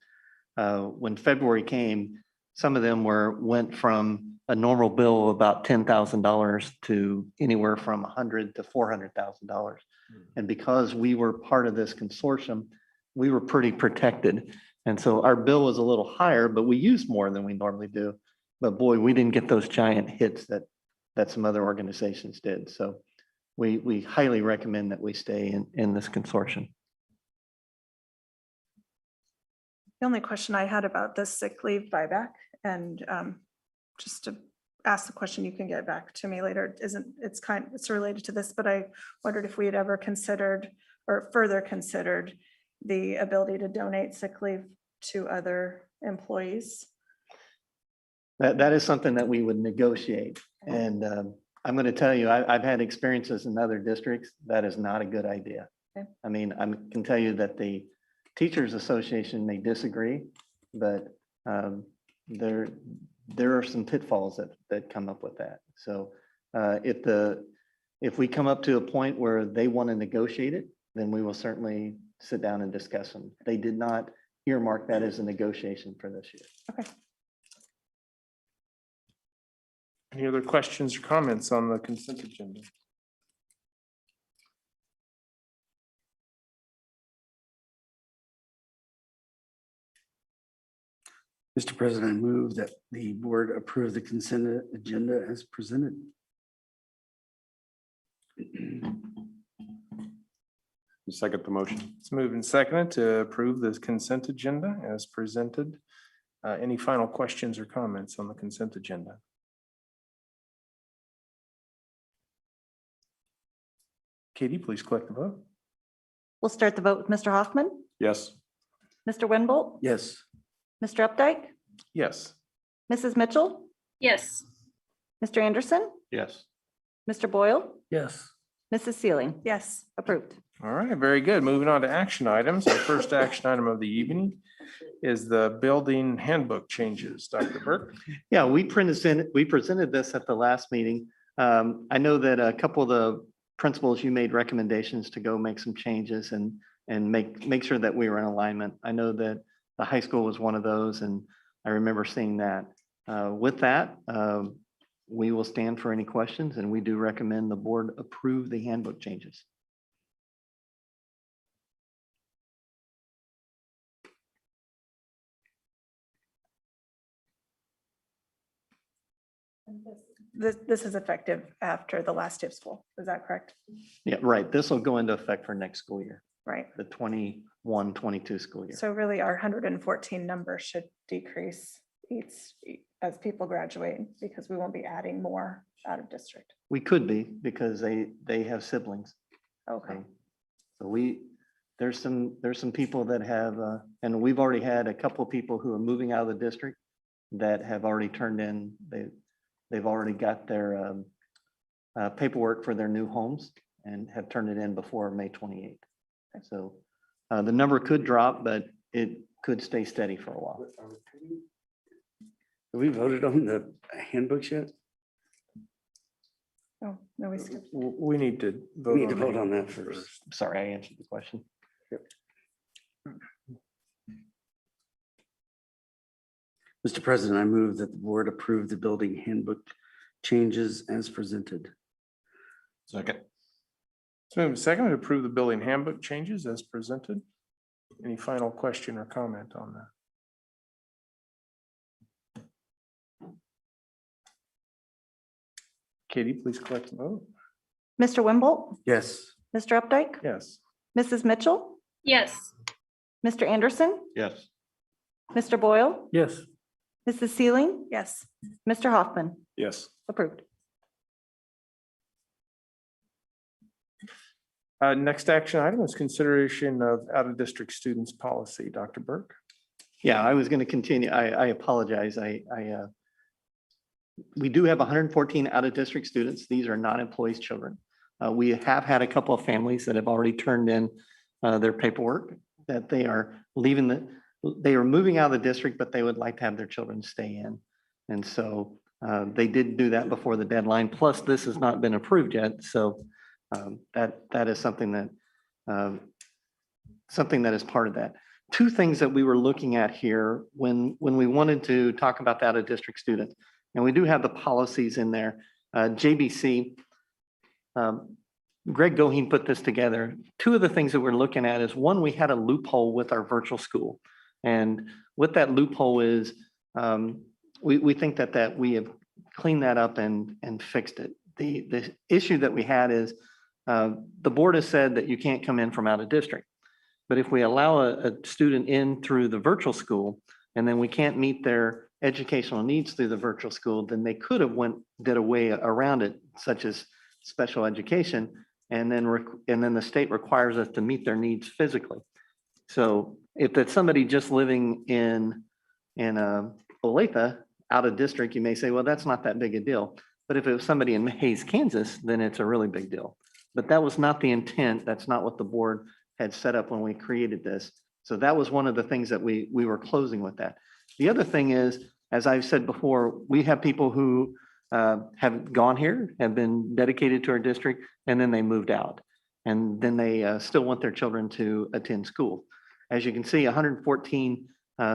when February came, some of them went from a normal bill of about $10,000 to anywhere from $100,000 to $400,000. And because we were part of this consortium, we were pretty protected. And so our bill was a little higher, but we used more than we normally do. But boy, we didn't get those giant hits that some other organizations did. So we highly recommend that we stay in this consortium. The only question I had about the sick leave buyback and just to ask the question, you can get back to me later, it's related to this, but I wondered if we had ever considered or further considered the ability to donate sick leave to other employees. That is something that we would negotiate. And I'm going to tell you, I've had experiences in other districts. That is not a good idea. Okay. I mean, I can tell you that the Teachers Association may disagree, but there are some pitfalls that come up with that. So if we come up to a point where they want to negotiate it, then we will certainly sit down and discuss them. They did not earmark that as a negotiation for this year. Okay. Any other questions or comments on the consent agenda? Mr. President, I move that the board approve the consent agenda as presented. Second the motion. It's moved and seconded to approve this consent agenda as presented. Any final questions or comments on the consent agenda? Katie, please collect the vote. We'll start the vote with Mr. Hoffman, Yes. Mr. Winbolt, Yes. Mr. Updike, Yes. Mrs. Mitchell, Yes. Mr. Anderson, Yes. Mr. Boyle, Yes. Mrs. Sealing. Yes. Approved. All right, very good. Moving on to action items. Our first action item of the evening is the building handbook changes. Dr. Burke? Yeah, we presented this at the last meeting. I know that a couple of the principals, you made recommendations to go make some changes and make sure that we were in alignment. I know that the high school was one of those, and I remember seeing that. With that, we will stand for any questions, and we do recommend the board approve the handbook changes. This is effective after the last day of school. Is that correct? Yeah, right. This will go into effect for next school year, Right. the 21-22 school year. So really our 114 number should decrease as people graduate because we won't be adding more out of district. We could be because they have siblings. Okay. So there's some people that have, and we've already had a couple of people who are moving out of the district that have already turned in, they've already got their paperwork for their new homes and have turned it in before May 28th. So the number could drop, but it could stay steady for a while. Have we voted on the handbooks yet? Oh, no, we skipped. We need to vote. We need to vote on that first. Sorry, I answered the question. Mr. President, I move that the board approve the building handbook changes as presented. Second. It's moved and seconded to approve the building handbook changes as presented. Any final question or comment on that? Katie, please collect the vote. Mr. Wimble, Yes. Mr. Updike, Yes. Mrs. Mitchell, Yes. Mr. Anderson, Yes. Mr. Boyle, Yes. Mrs. Sealing, Yes. Mr. Hoffman. Yes. Approved. Next action item is consideration of out-of-district students policy. Dr. Burke. Yeah, I was going to continue. I apologize. We do have 114 out-of-district students. These are non-employees' children. We have had a couple of families that have already turned in their paperwork that they are they are moving out of the district, but they would like to have their children stay in. And so they did do that before the deadline. Plus, this has not been approved yet. So that is something that is part of that. Two things that we were looking at here when we wanted to talk about the out-of-district students, and we do have the policies in there. JBC, Greg Goheen put this together. Two of the things that we're looking at is, one, we had a loophole with our virtual school. And what that loophole is, we think that we have cleaned that up and fixed it. The issue that we had is the board has said that you can't come in from out of district. But if we allow a student in through the virtual school and then we can't meet their educational needs through the virtual school, then they could have did a way around it, such as special education. And then the state requires us to meet their needs physically. So if it's somebody just living in Olathe, out of district, you may say, well, that's not that big a deal. But if it was somebody in Hays, Kansas, then it's a really big deal. But that was not the intent. That's not what the board had set up when we created this. So that was one of the things that we were closing with that. The other thing is, as I've said before, we have people who have gone here, have been dedicated to our district, and then they moved out. And then they still want their children to attend school. As you can see, 114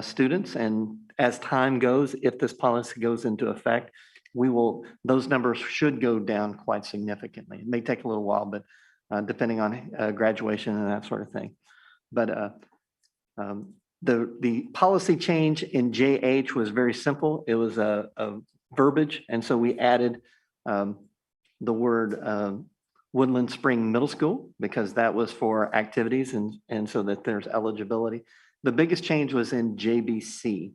students. And as time goes, if this policy goes into effect, those numbers should go down quite significantly. It may take a little while, but depending on graduation and that sort of thing. But the policy change in JH was very simple. It was a verbiage. And so we added the word Woodland Spring Middle School, because that was for activities and so that there's eligibility. The biggest change was in JBC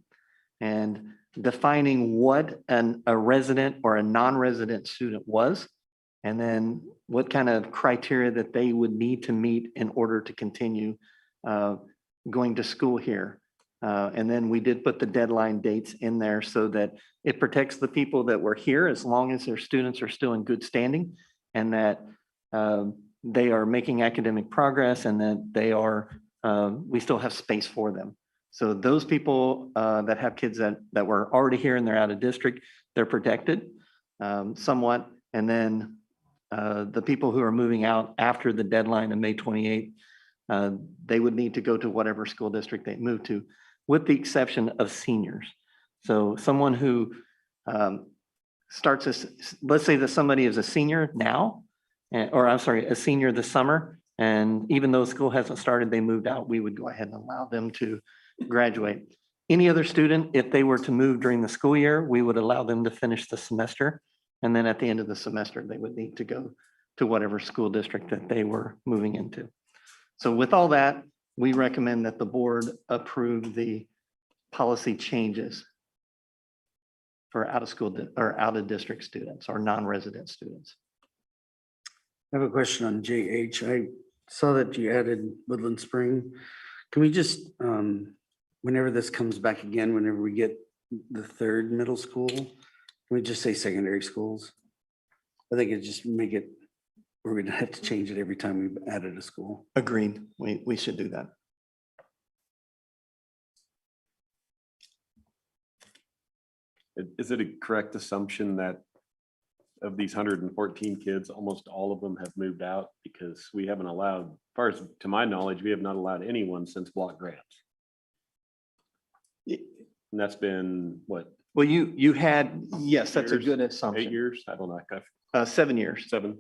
and defining what a resident or a non-resident student was, and then what kind of criteria that they would need to meet in order to continue going to school here. And then we did put the deadline dates in there so that it protects the people that were here as long as their students are still in good standing, and that they are making academic progress, and that we still have space for them. So those people that have kids that were already here and they're out of district, they're protected somewhat. And then the people who are moving out after the deadline of May 28th, they would need to go to whatever school district they move to, with the exception of seniors. So someone who starts let's say that somebody is a senior now, or I'm sorry, a senior this summer, and even though school hasn't started, they moved out, we would go ahead and allow them to graduate. Any other student, if they were to move during the school year, we would allow them to finish the semester. And then at the end of the semester, they would need to go to whatever school district that they were moving into. So with all that, we recommend that the board approve the policy changes for out of school or out of district students or non-resident students. I have a question on JH. I saw that you added Woodland Spring. Can we just, whenever this comes back again, whenever we get the third middle school, can we just say secondary schools? I think it just make it, we're gonna have to change it every time we've added a school. Agreed. We should do that. Is it a correct assumption that of these 114 kids, almost all of them have moved out? Because we haven't allowed, as far as to my knowledge, we have not allowed anyone since block grants. And that's been what? Well, you had, yes, that's a Years? good assumption. 8 years? I don't know. 7 years. 7.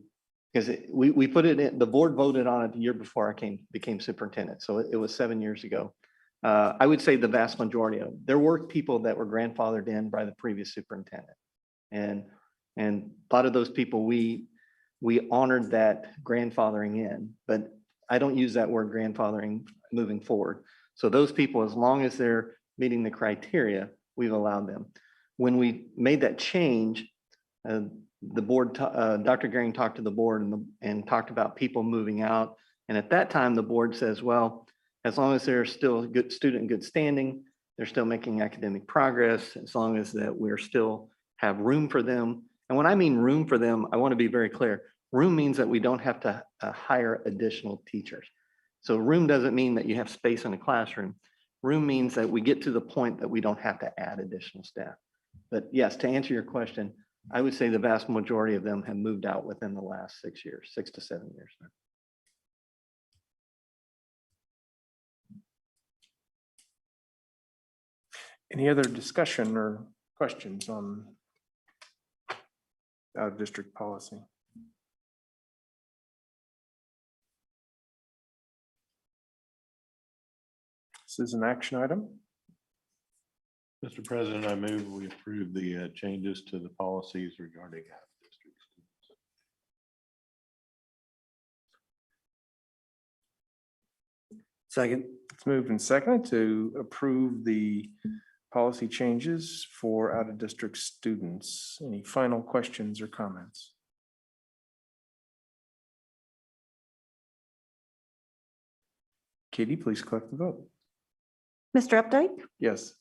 Because we put it in, the board voted on it the year before I became superintendent. So it was 7 years ago. I would say the vast majority of them. There were people that were grandfathered in by the previous superintendent. And a lot of those people, we honored that grandfathering in, but I don't use that word grandfathering moving forward. So those people, as long as they're meeting the criteria, we've allowed them. When we made that change, the board, Dr. Gehring talked to the board and talked about people moving out. And at that time, the board says, well, as long as they're still a good student in good standing, they're still making academic progress, as long as that we're still have room for them. And when I mean room for them, I want to be very clear. Room means that we don't have to hire additional teachers. So room doesn't mean that you have space in a classroom. Room means that we get to the point that we don't have to add additional staff. But yes, to answer your question, I would say the vast majority of them have moved out within the last 6 years, 6 to 7 years. Any other discussion or questions on out of district policy? This is an action item. Mr. President, I move we approve the changes to the policies regarding out of district students. Second. It's moved and seconded to approve the policy changes for out of district students. Any final questions or comments? Katie, please collect the vote. Mr. Updike? Yes.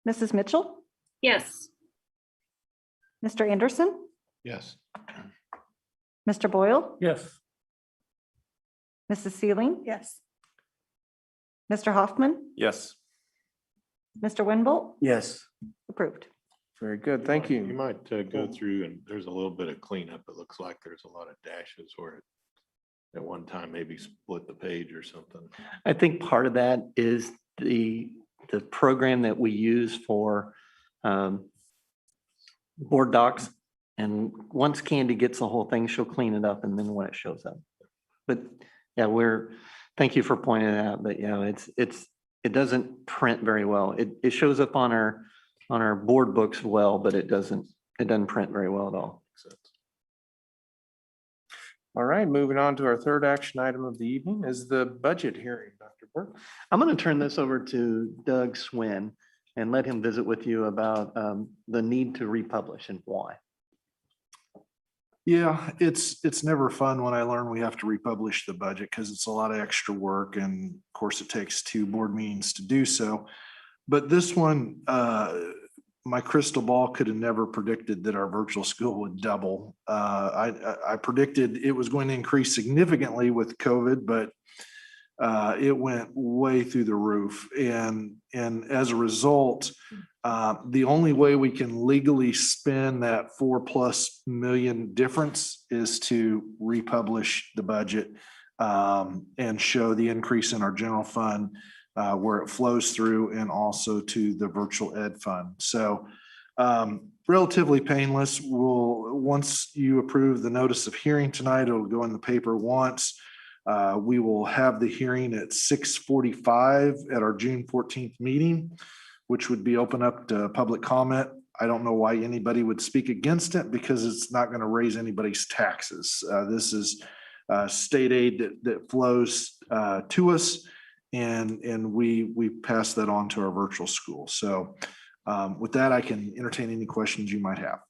Mrs. Mitchell? Yes. Mr. Anderson? Yes. Mr. Boyle? Yes. Mrs. Sealing? Yes. Mr. Hoffman? Yes. Mr. Winbolt? Yes. Approved. Very good. Thank you. You might go through and there's a little bit of cleanup. It looks like there's a lot of dashes where it at one time maybe split the page or something. I think part of that is the program that we use for board docs. And once Candy gets the whole thing, she'll clean it up and then when it shows up. But yeah, thank you for pointing it out, but yeah, it doesn't print very well. It shows up on our board books well, but it doesn't print very well at all. All right, moving on to our third action item of the evening is the budget hearing, Dr. Burke. I'm going to turn this over to Doug Swin and let him visit with you about the need to republish and why. Yeah, it's never fun when I learn we have to republish the budget because it's a lot of extra work. And of course, it takes 2 board meetings to do so. But this one, my crystal ball could have never predicted that our virtual school would double. I predicted it was going to increase significantly with COVID, but it went way through the roof. And as a result, the only way we can legally spend that $4+ million difference is to republish the budget and show the increase in our general fund where it flows through and also to the virtual ed fund. So relatively painless. Once you approve the notice of hearing tonight, it'll go in the paper once. We will have the hearing at 6:45 at our June 14th meeting. which would be open up to public comment. I don't know why anybody would speak against it because it's not going to raise anybody's taxes. This is state aid that flows to us, and we pass that on to our virtual school. So with that, I can entertain any questions you might have.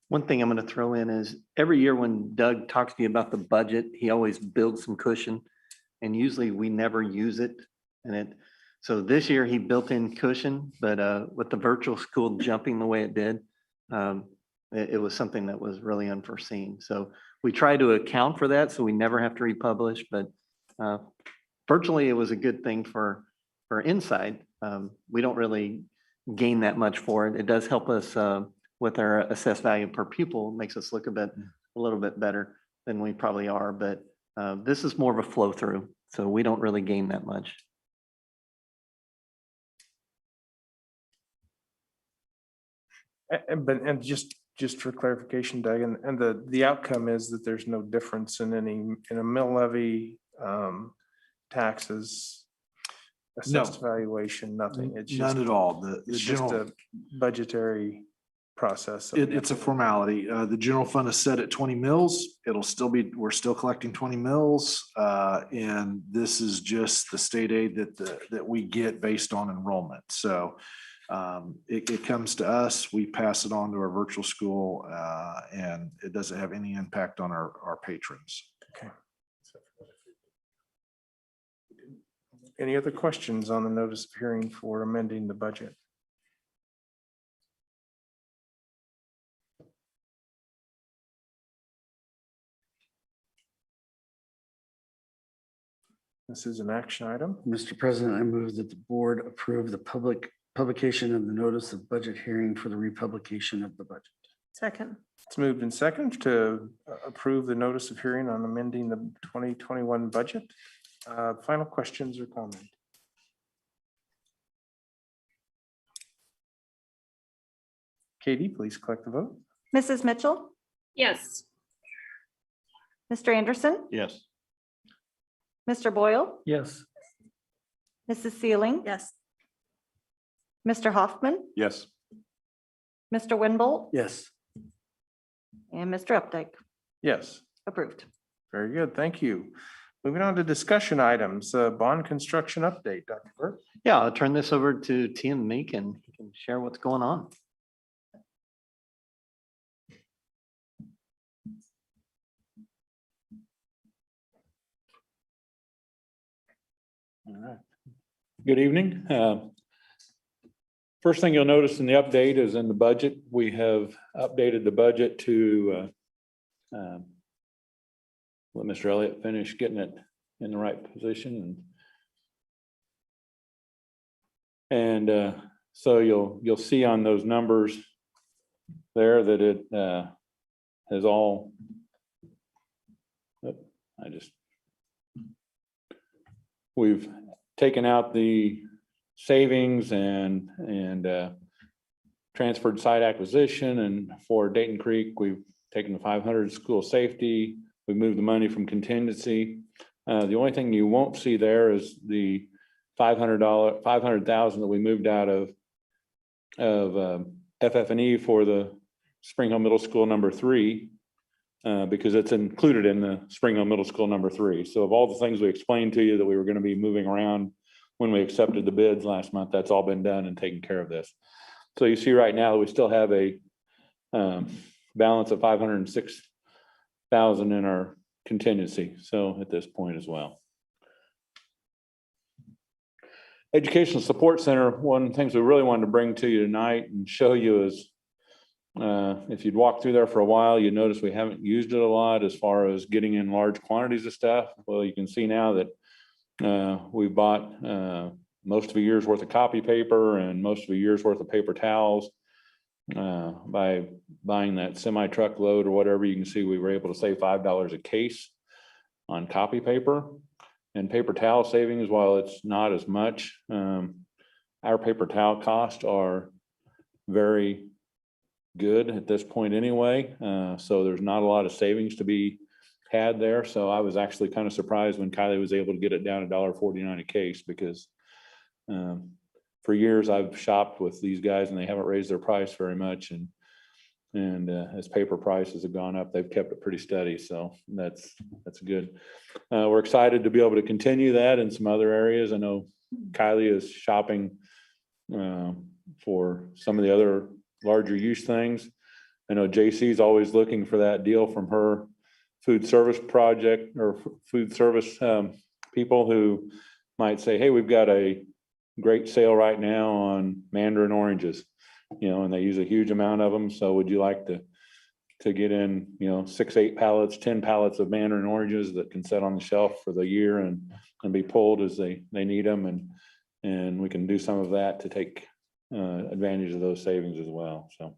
One thing I'm going to throw in is every year when Doug talks to me about the budget, he always builds some cushion, and usually we never use it. So this year he built in cushion, but with the virtual school jumping the way it did, it was something that was really unforeseen. So we try to account for that so we never have to republish, but virtually it was a good thing for Insight. We don't really gain that much for it. It does help us with our assessed value per pupil, makes us look a little bit better than we probably are, but this is more of a flow through, so we don't really gain that much. And just for clarification, Doug, and the outcome is that there's no difference in a mill levy, taxes, assessed valuation, nothing. It's just None at all. it's just a budgetary process. It's a formality. The general fund is set at 20 mills. We're still collecting 20 mills. And this is just the state aid that we get based on enrollment. So it comes to us, we pass it on to our virtual school, and it doesn't have any impact on our patrons. Okay. Any other questions on the notice of hearing for amending the budget? This is an action item. Mr. President, I move that the board approve the publication of the notice of budget hearing for the republication of the budget. Second. It's moved in second to approve the notice of hearing on amending the 2021 budget. Final questions or comment? Katie, please collect the vote. Mrs. Mitchell, Yes. Mr. Anderson, Yes. Mr. Boyle, Yes. Mrs. Sealing, Yes. Mr. Hoffman, Yes. Mr. Winbolt, Yes. and Mr. Updike. Yes. Approved. Very good. Thank you. Moving on to discussion items, bond construction update, Dr. Burke. Yeah, I'll turn this over to Tim Meek and he can share what's going on. All right. Good evening. First thing you'll notice in the update is in the budget. We have updated the budget to let Mr. Elliott finish getting it in the right position. And so you'll see on those numbers there that it has all. We've taken out the savings and transferred site acquisition, and for Dayton Creek, we've taken the 500 school safety. We moved the money from contingency. The only thing you won't see there is the $500,000 that we moved out of FF&E for the Spring Hill Middle School number 3. Because it's included in the Spring Hill Middle School number 3. So of all the things we explained to you that we were going to be moving around when we accepted the bids last month, that's all been done and taken care of this. So you see right now, we still have a balance of $506,000 in our contingency. So at this point as well. Educational Support Center, one of the things we really wanted to bring to you tonight and show you is if you'd walk through there for a while, you notice we haven't used it a lot as far as getting in large quantities of stuff. Well, you can see now that we bought most of a year's worth of copy paper and most of a year's worth of paper towels. By buying that semi truckload or whatever, you can see we were able to save $5 a case on copy paper. And paper towel savings, while it's not as much, our paper towel costs are very good at this point anyway. So there's not a lot of savings to be had there. So I was actually kind of surprised when Kylie was able to get it down $1.49 a case, because for years I've shopped with these guys and they haven't raised their price very much. And as paper prices have gone up, they've kept it pretty steady. So that's good. We're excited to be able to continue that in some other areas. I know Kylie is shopping for some of the other larger use things. I know JC's always looking for that deal from her food service project or food service people who might say, hey, we've got a great sale right now on mandarin oranges, and they use a huge amount of them. So would you like to get in, 6, 8 pallets, 10 pallets of mandarin oranges that can sit on the shelf for the year and be pulled as they need them. And we can do some of that to take advantage of those savings as well. So.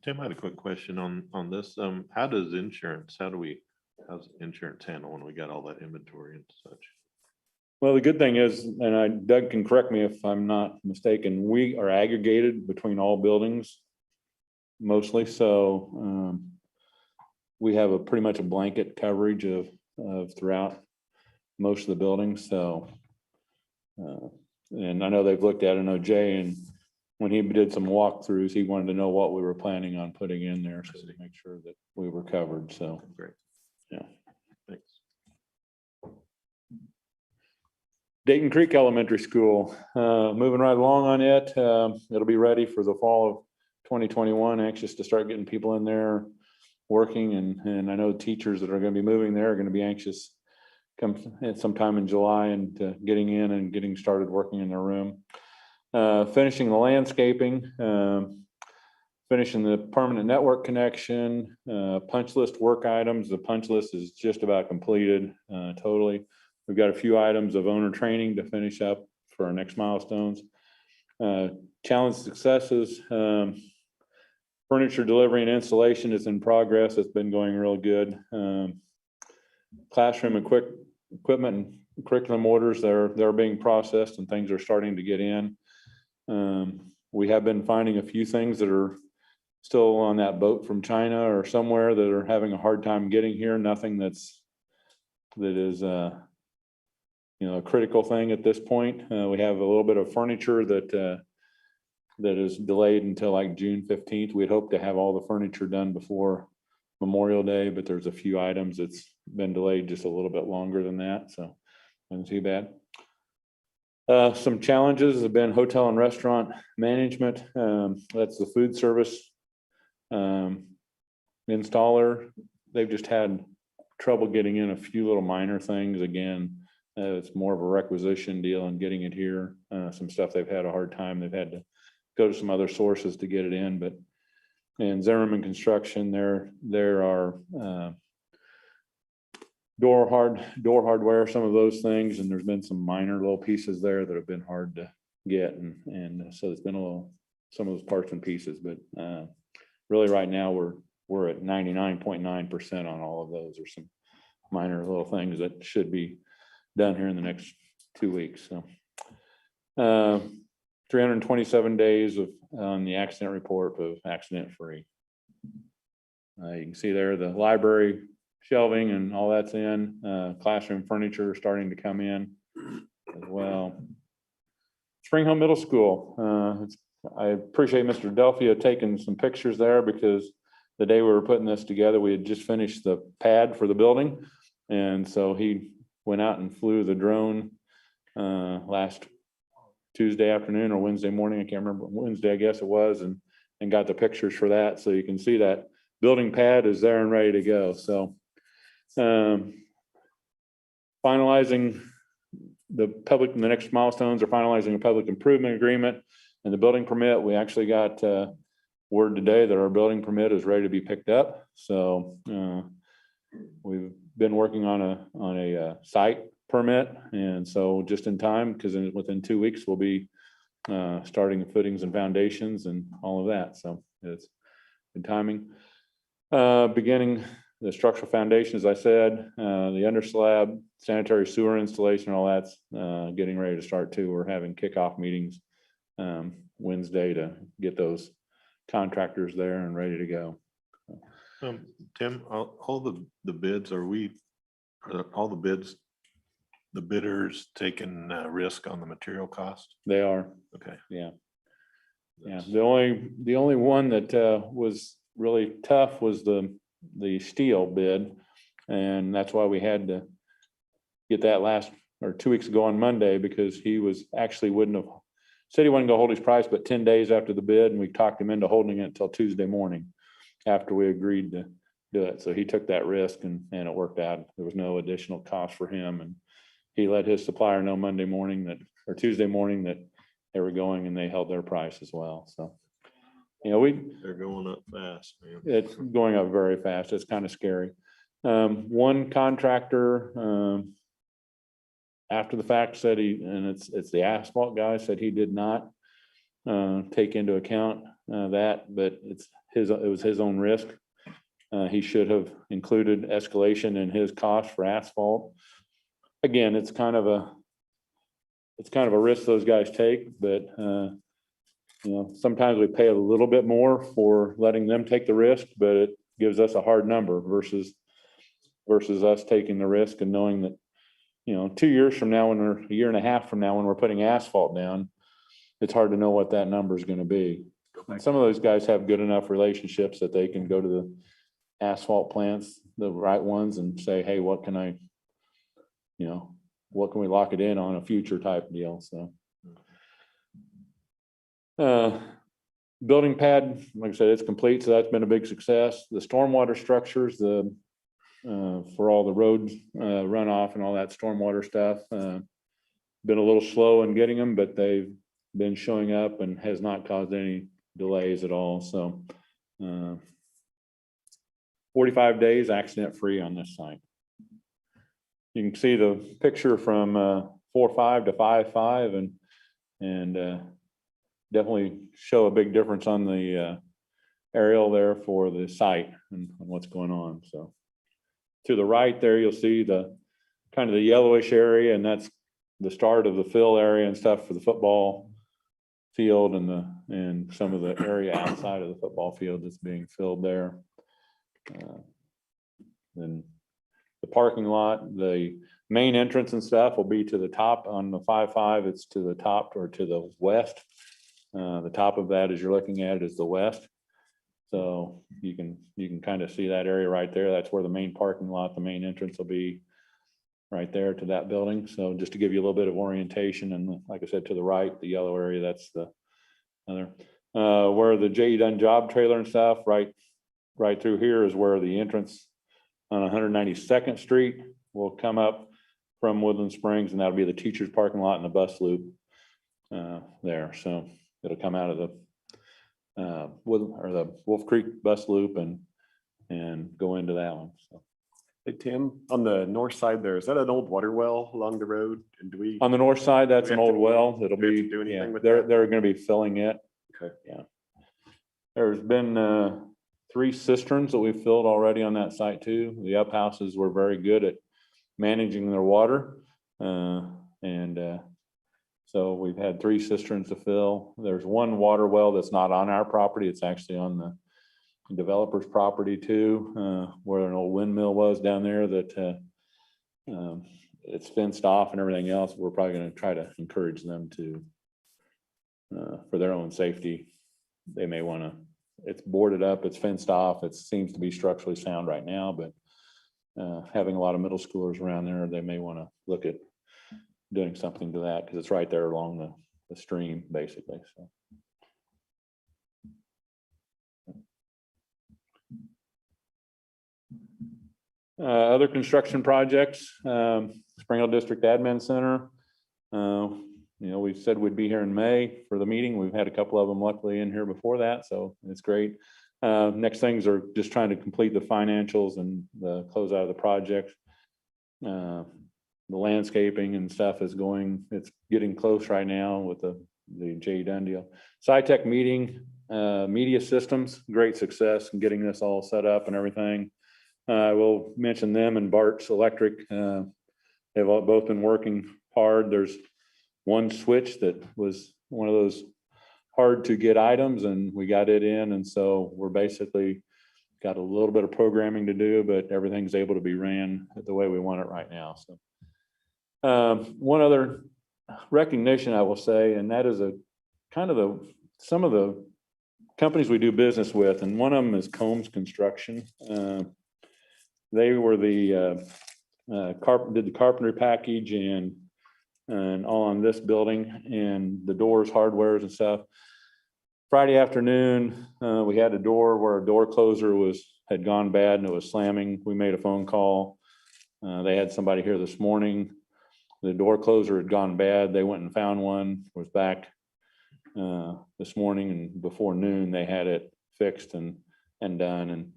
Tim, I had a quick question on this. How's insurance handle when we got all that inventory and such? Well, the good thing is, and Doug can correct me if I'm not mistaken, we are aggregated between all buildings mostly. So we have a pretty much a blanket coverage of throughout most of the buildings. So, and I know they've looked at it. I know Jay, and when he did some walkthroughs, he wanted to know what we were planning on putting in there, so to make sure that we were covered. So great. Yeah. Thanks. Dayton Creek Elementary School, moving right along on it. It'll be ready for the fall of 2021. Anxious to start getting people in there working, and I know teachers that are going to be moving there are going to be anxious come sometime in July and getting in and getting started working in their room. Finishing the landscaping, finishing the permanent network connection, punch list work items. The punch list is just about completed totally. We've got a few items of owner training to finish up for our next milestones. Challenge successes. Furniture delivery and installation is in progress. It's been going real good. Classroom equipment and curriculum orders, they're being processed and things are starting to get in. We have been finding a few things that are still on that boat from China or somewhere that are having a hard time getting here. Nothing that is a critical thing at this point. We have a little bit of furniture that is delayed until like June 15th. We'd hope to have all the furniture done before Memorial Day, but there's a few items that's been delayed just a little bit longer than that. So not too bad. Some challenges have been hotel and restaurant management. That's the food service installer. They've just had trouble getting in a few little minor things. Again, it's more of a requisition deal and getting it here. Some stuff they've had a hard time. They've had to go to some other sources to get it in. But in Zimmerman Construction, there are door hardware, some of those things, and there's been some minor little pieces there that have been hard to get, and so it's been some of those parts and pieces, but really right now we're at 99.9% on all of those. There's some minor little things that should be done here in the next 2 weeks. So 327 days on the accident report of accident free. You can see there the library shelving and all that's in. Classroom furniture starting to come in as well. Spring Hill Middle School. I appreciate Mr. Delphia taking some pictures there, because the day we were putting this together, we had just finished the pad for the building. And so he went out and flew the drone last Tuesday afternoon or Wednesday morning. I can't remember. Wednesday, I guess it was, and got the pictures for that. So you can see that building pad is there and ready to go. So finalizing the next milestones are finalizing a public improvement agreement and the building permit. We actually got word today that our building permit is ready to be picked up. So we've been working on a site permit, and so just in time, because within 2 weeks we'll be starting the footings and foundations and all of that. So it's good timing. Beginning the structural foundation, as I said, the under slab, sanitary sewer installation, all that's getting ready to start too. We're having kickoff meetings Wednesday to get those contractors there and ready to go. Tim, all the bids, are all the bids the bidders taking risk on the material cost? They are. Okay. Yeah. Yeah. The only one that was really tough was the steel bid. And that's why we had to get that last, or 2 weeks ago on Monday, because he was actually said he wasn't gonna hold his price, but 10 days after the bid, and we talked him into holding it until Tuesday morning after we agreed to do it. So he took that risk and it worked out. There was no additional cost for him. And he let his supplier know Monday morning or Tuesday morning that they were going, and they held their price as well. So, They're going up fast, man. it's going up very fast. It's kind of scary. One contractor, after the fact said it's the asphalt guy, said he did not take into account that, but it was his own risk. He should have included escalation in his cost for asphalt. Again, it's kind of a risk those guys take, but sometimes we pay a little bit more for letting them take the risk, but it gives us a hard number versus us taking the risk and knowing that, 2 years from now, or a year and a half from now, when we're putting asphalt down, it's hard to know what that number is going to be. And some of those guys have good enough relationships that they can go to the asphalt plants, the right ones, and say, hey, what can we lock it in on a future type deal? So building pad, like I said, it's complete. So that's been a big success. The stormwater structures, for all the roads, runoff and all that stormwater stuff, been a little slow in getting them, but they've been showing up and has not caused any delays at all. So 45 days accident free on this site. You can see the picture from 4.5 to 5.5 and definitely show a big difference on the aerial there for the site and what's going on. So to the right there, you'll see the kind of the yellowish area, and that's the start of the fill area and stuff for the football field and some of the area outside of the football field that's being filled there. Then the parking lot, the main entrance and stuff will be to the top on the 5.5. It's to the top or to the west. The top of that, as you're looking at it, is the west. So you can kind of see that area right there. That's where the main parking lot, the main entrance will be right there to that building. So just to give you a little bit of orientation, and like I said, to the right, the yellow area, that's the other, where the J.E. Dunn job trailer and stuff, right through here is where the entrance on 192nd Street will come up from Woodland Springs, and that'll be the teacher's parking lot and the bus loop there. So it'll come out of the the Wolf Creek bus loop and go into that one. So. Hey, Tim, on the north side there, is that an old water well along the road? And do we? On the north side, that's do an we have old to- well. It'll do we have to be, do anything with they're that? going to be filling it. Okay. Yeah. There's been 3 cisterns that we've filled already on that site too. The up houses were very good at managing their water. So we've had 3 cisterns to fill. There's 1 water well that's not on our property. It's actually on the developer's property too, where an old windmill was down there that it's fenced off and everything else. We're probably going to try to encourage them to, for their own safety, they may want to, it's boarded up, it's fenced off. It seems to be structurally sound right now, but having a lot of middle schoolers around there, they may want to look at doing something to that because it's right there along the stream, basically. So. Other construction projects, Spring Hill District Admin Center. We said we'd be here in May for the meeting. We've had a couple of them luckily in here before that, so it's great. Next things are just trying to complete the financials and the close out of the project. The landscaping and stuff is going, it's getting close right now with the J. Dunn deal. SciTech meeting, media systems, great success in getting this all set up and everything. I will mention them and Bart's Electric. They've both been working hard. There's one switch that was one of those hard to get items and we got it in. And so we're basically got a little bit of programming to do, but everything's able to be ran the way we want it right now. So One other recognition I will say, and that is some of the companies we do business with, and one of them is Combs Construction. They were did the carpentry package and all on this building and the doors, hardwares and stuff. Friday afternoon, we had a door where a door closer had gone bad and it was slamming. We made a phone call. They had somebody here this morning. The door closer had gone bad. They went and found one, was back this morning, and before noon, they had it fixed and done.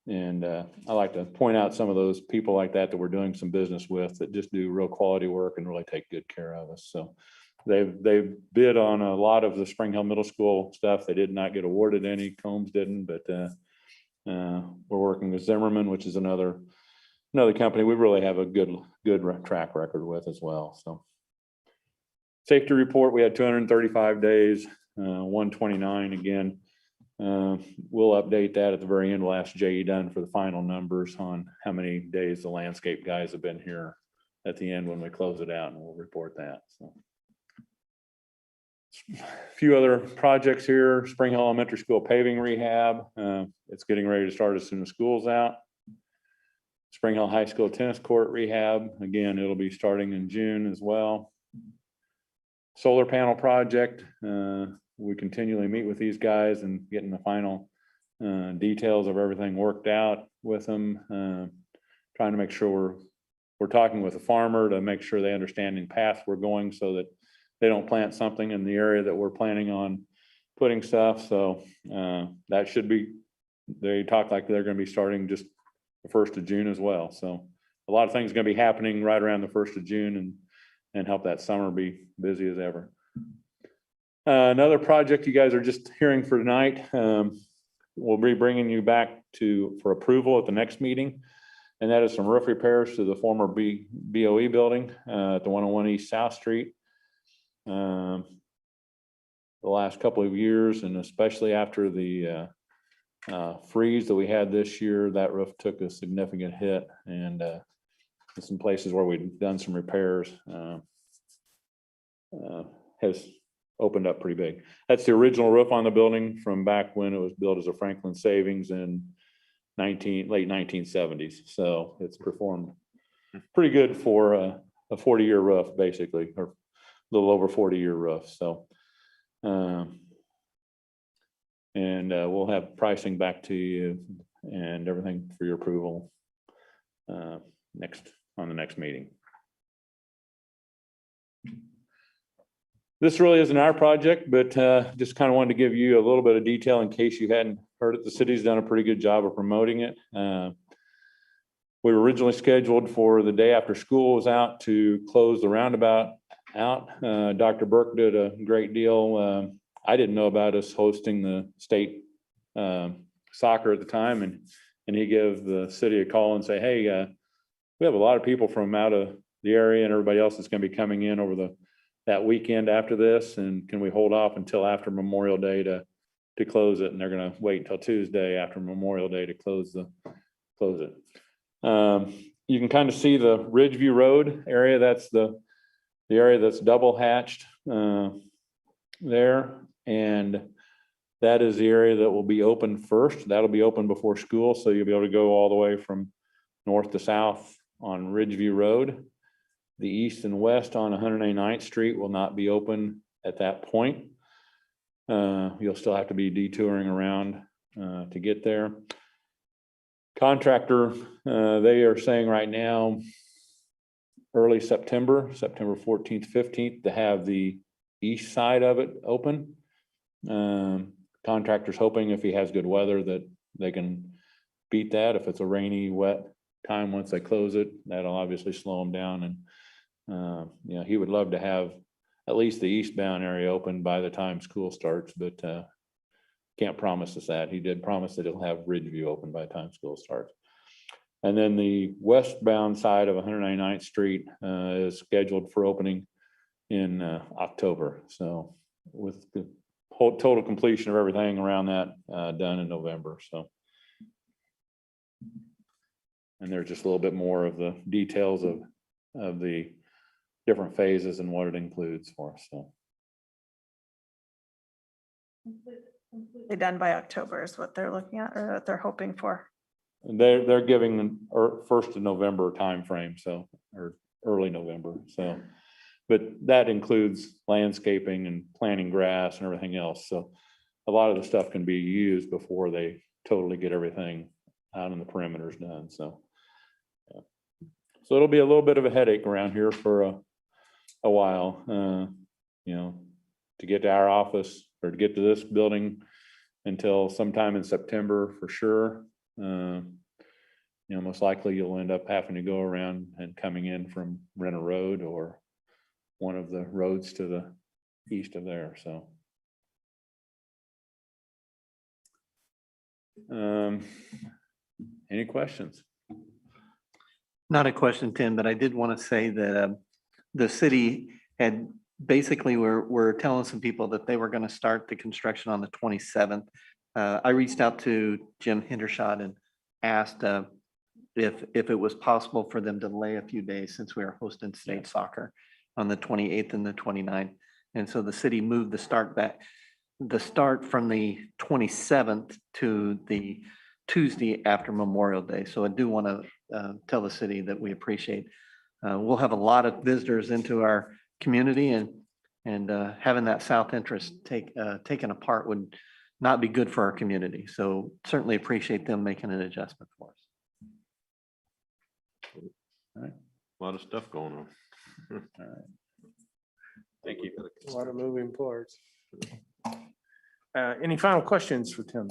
And I like to point out some of those people like that we're doing some business with that just do real quality work and really take good care of us. So they've bid on a lot of the Spring Hill Middle School stuff. They did not get awarded any. Combs didn't, but we're working with Zimmerman, which is another company we really have a good track record with as well. So safety report, we had 235 days, 129 again. We'll update that at the very end. We'll ask Jay Dunn for the final numbers on how many days the landscape guys have been here at the end when we close it out, and we'll report that. So a few other projects here. Spring Hill Elementary School paving rehab. It's getting ready to start as soon as school's out. Spring Hill High School tennis court rehab. Again, it'll be starting in June as well. Solar panel project. We continually meet with these guys and getting the final details of everything worked out with them. Trying to make sure we're talking with the farmer to make sure they understand the path we're going so that they don't plant something in the area that we're planning on putting stuff. So that should be, they talk like they're going to be starting just the 1st of June as well. So a lot of things are going to be happening right around the 1st of June and help that summer be busy as ever. Another project you guys are just hearing for tonight, we'll be bringing you back for approval at the next meeting. And that is some roof repairs to the former BOE building at the 101 East South Street. The last couple of years, and especially after the freeze that we had this year, that roof took a significant hit, and in some places where we've done some repairs has opened up pretty big. That's the original roof on the building from back when it was built as a Franklin Savings in late 1970s. So it's performed pretty good for a 40-year roof, basically, or a little over 40-year roof. So we'll have pricing back to you and everything for your approval on the next meeting. This really isn't our project, but just kind of wanted to give you a little bit of detail in case you hadn't heard it. The city's done a pretty good job of promoting it. We were originally scheduled for the day after school was out to close the roundabout out. Dr. Burke did a great deal. I didn't know about us hosting the state soccer at the time, and he gave the city a call and say, hey, we have a lot of people from out of the area and everybody else that's going to be coming in over that weekend after this, and can we hold off until after Memorial Day to close it? And they're going to wait until Tuesday after Memorial Day to close it. You can kind of see the Ridgeview Road area. That's the area that's double hatched there, and that is the area that will be open first. That'll be open before school, so you'll be able to go all the way from north to south on Ridgeview Road. The east and west on 189th Street will not be open at that point. You'll still have to be detouring around to get there. Contractor, they are saying right now, early September 14th, 15th, to have the east side of it open. Contractor's hoping if he has good weather that they can beat that. If it's a rainy, wet time once they close it, that'll obviously slow them down. And he would love to have at least the eastbound area open by the time school starts, but can't promise us that. He did promise that he'll have Ridgeview open by the time school starts. And then the westbound side of 199th Street is scheduled for opening in October. So with the whole total completion of everything around that done in November. So, and there's just a little bit more of the details of the different phases and what it includes for us, so. They done by October is what they're looking at, or what they're hoping for. And they're giving an 1st of November timeframe, so, or early November, so. But that includes landscaping and planting grass and everything else, so a lot of the stuff can be used before they totally get everything out in the perimeters done, so. Yeah. So it'll be a little bit of a headache around here for a while, you know, to get to our office or to get to this building until sometime in September for sure. You know, most likely you'll end up having to go around and coming in from Renner Road or one of the roads to the east of there, so. Any questions? Not a question, Tim, but I did want to say that the city had basically we're telling some people that they were going to start the construction on the 27th. I reached out to Jim Hendershot and asked if it was possible for them to delay a few days since we are hosting state soccer on the 28th and the 29th. And so the city moved the start from the 27th to the Tuesday after Memorial Day. So I do want to tell the city that we appreciate. We'll have a lot of visitors into our community, and having that south entrance taken apart would not be good for our community. So certainly appreciate them making an adjustment for us. All right. A lot of stuff going on. All right. Thank you. A lot of moving parts. Any final questions for Tim?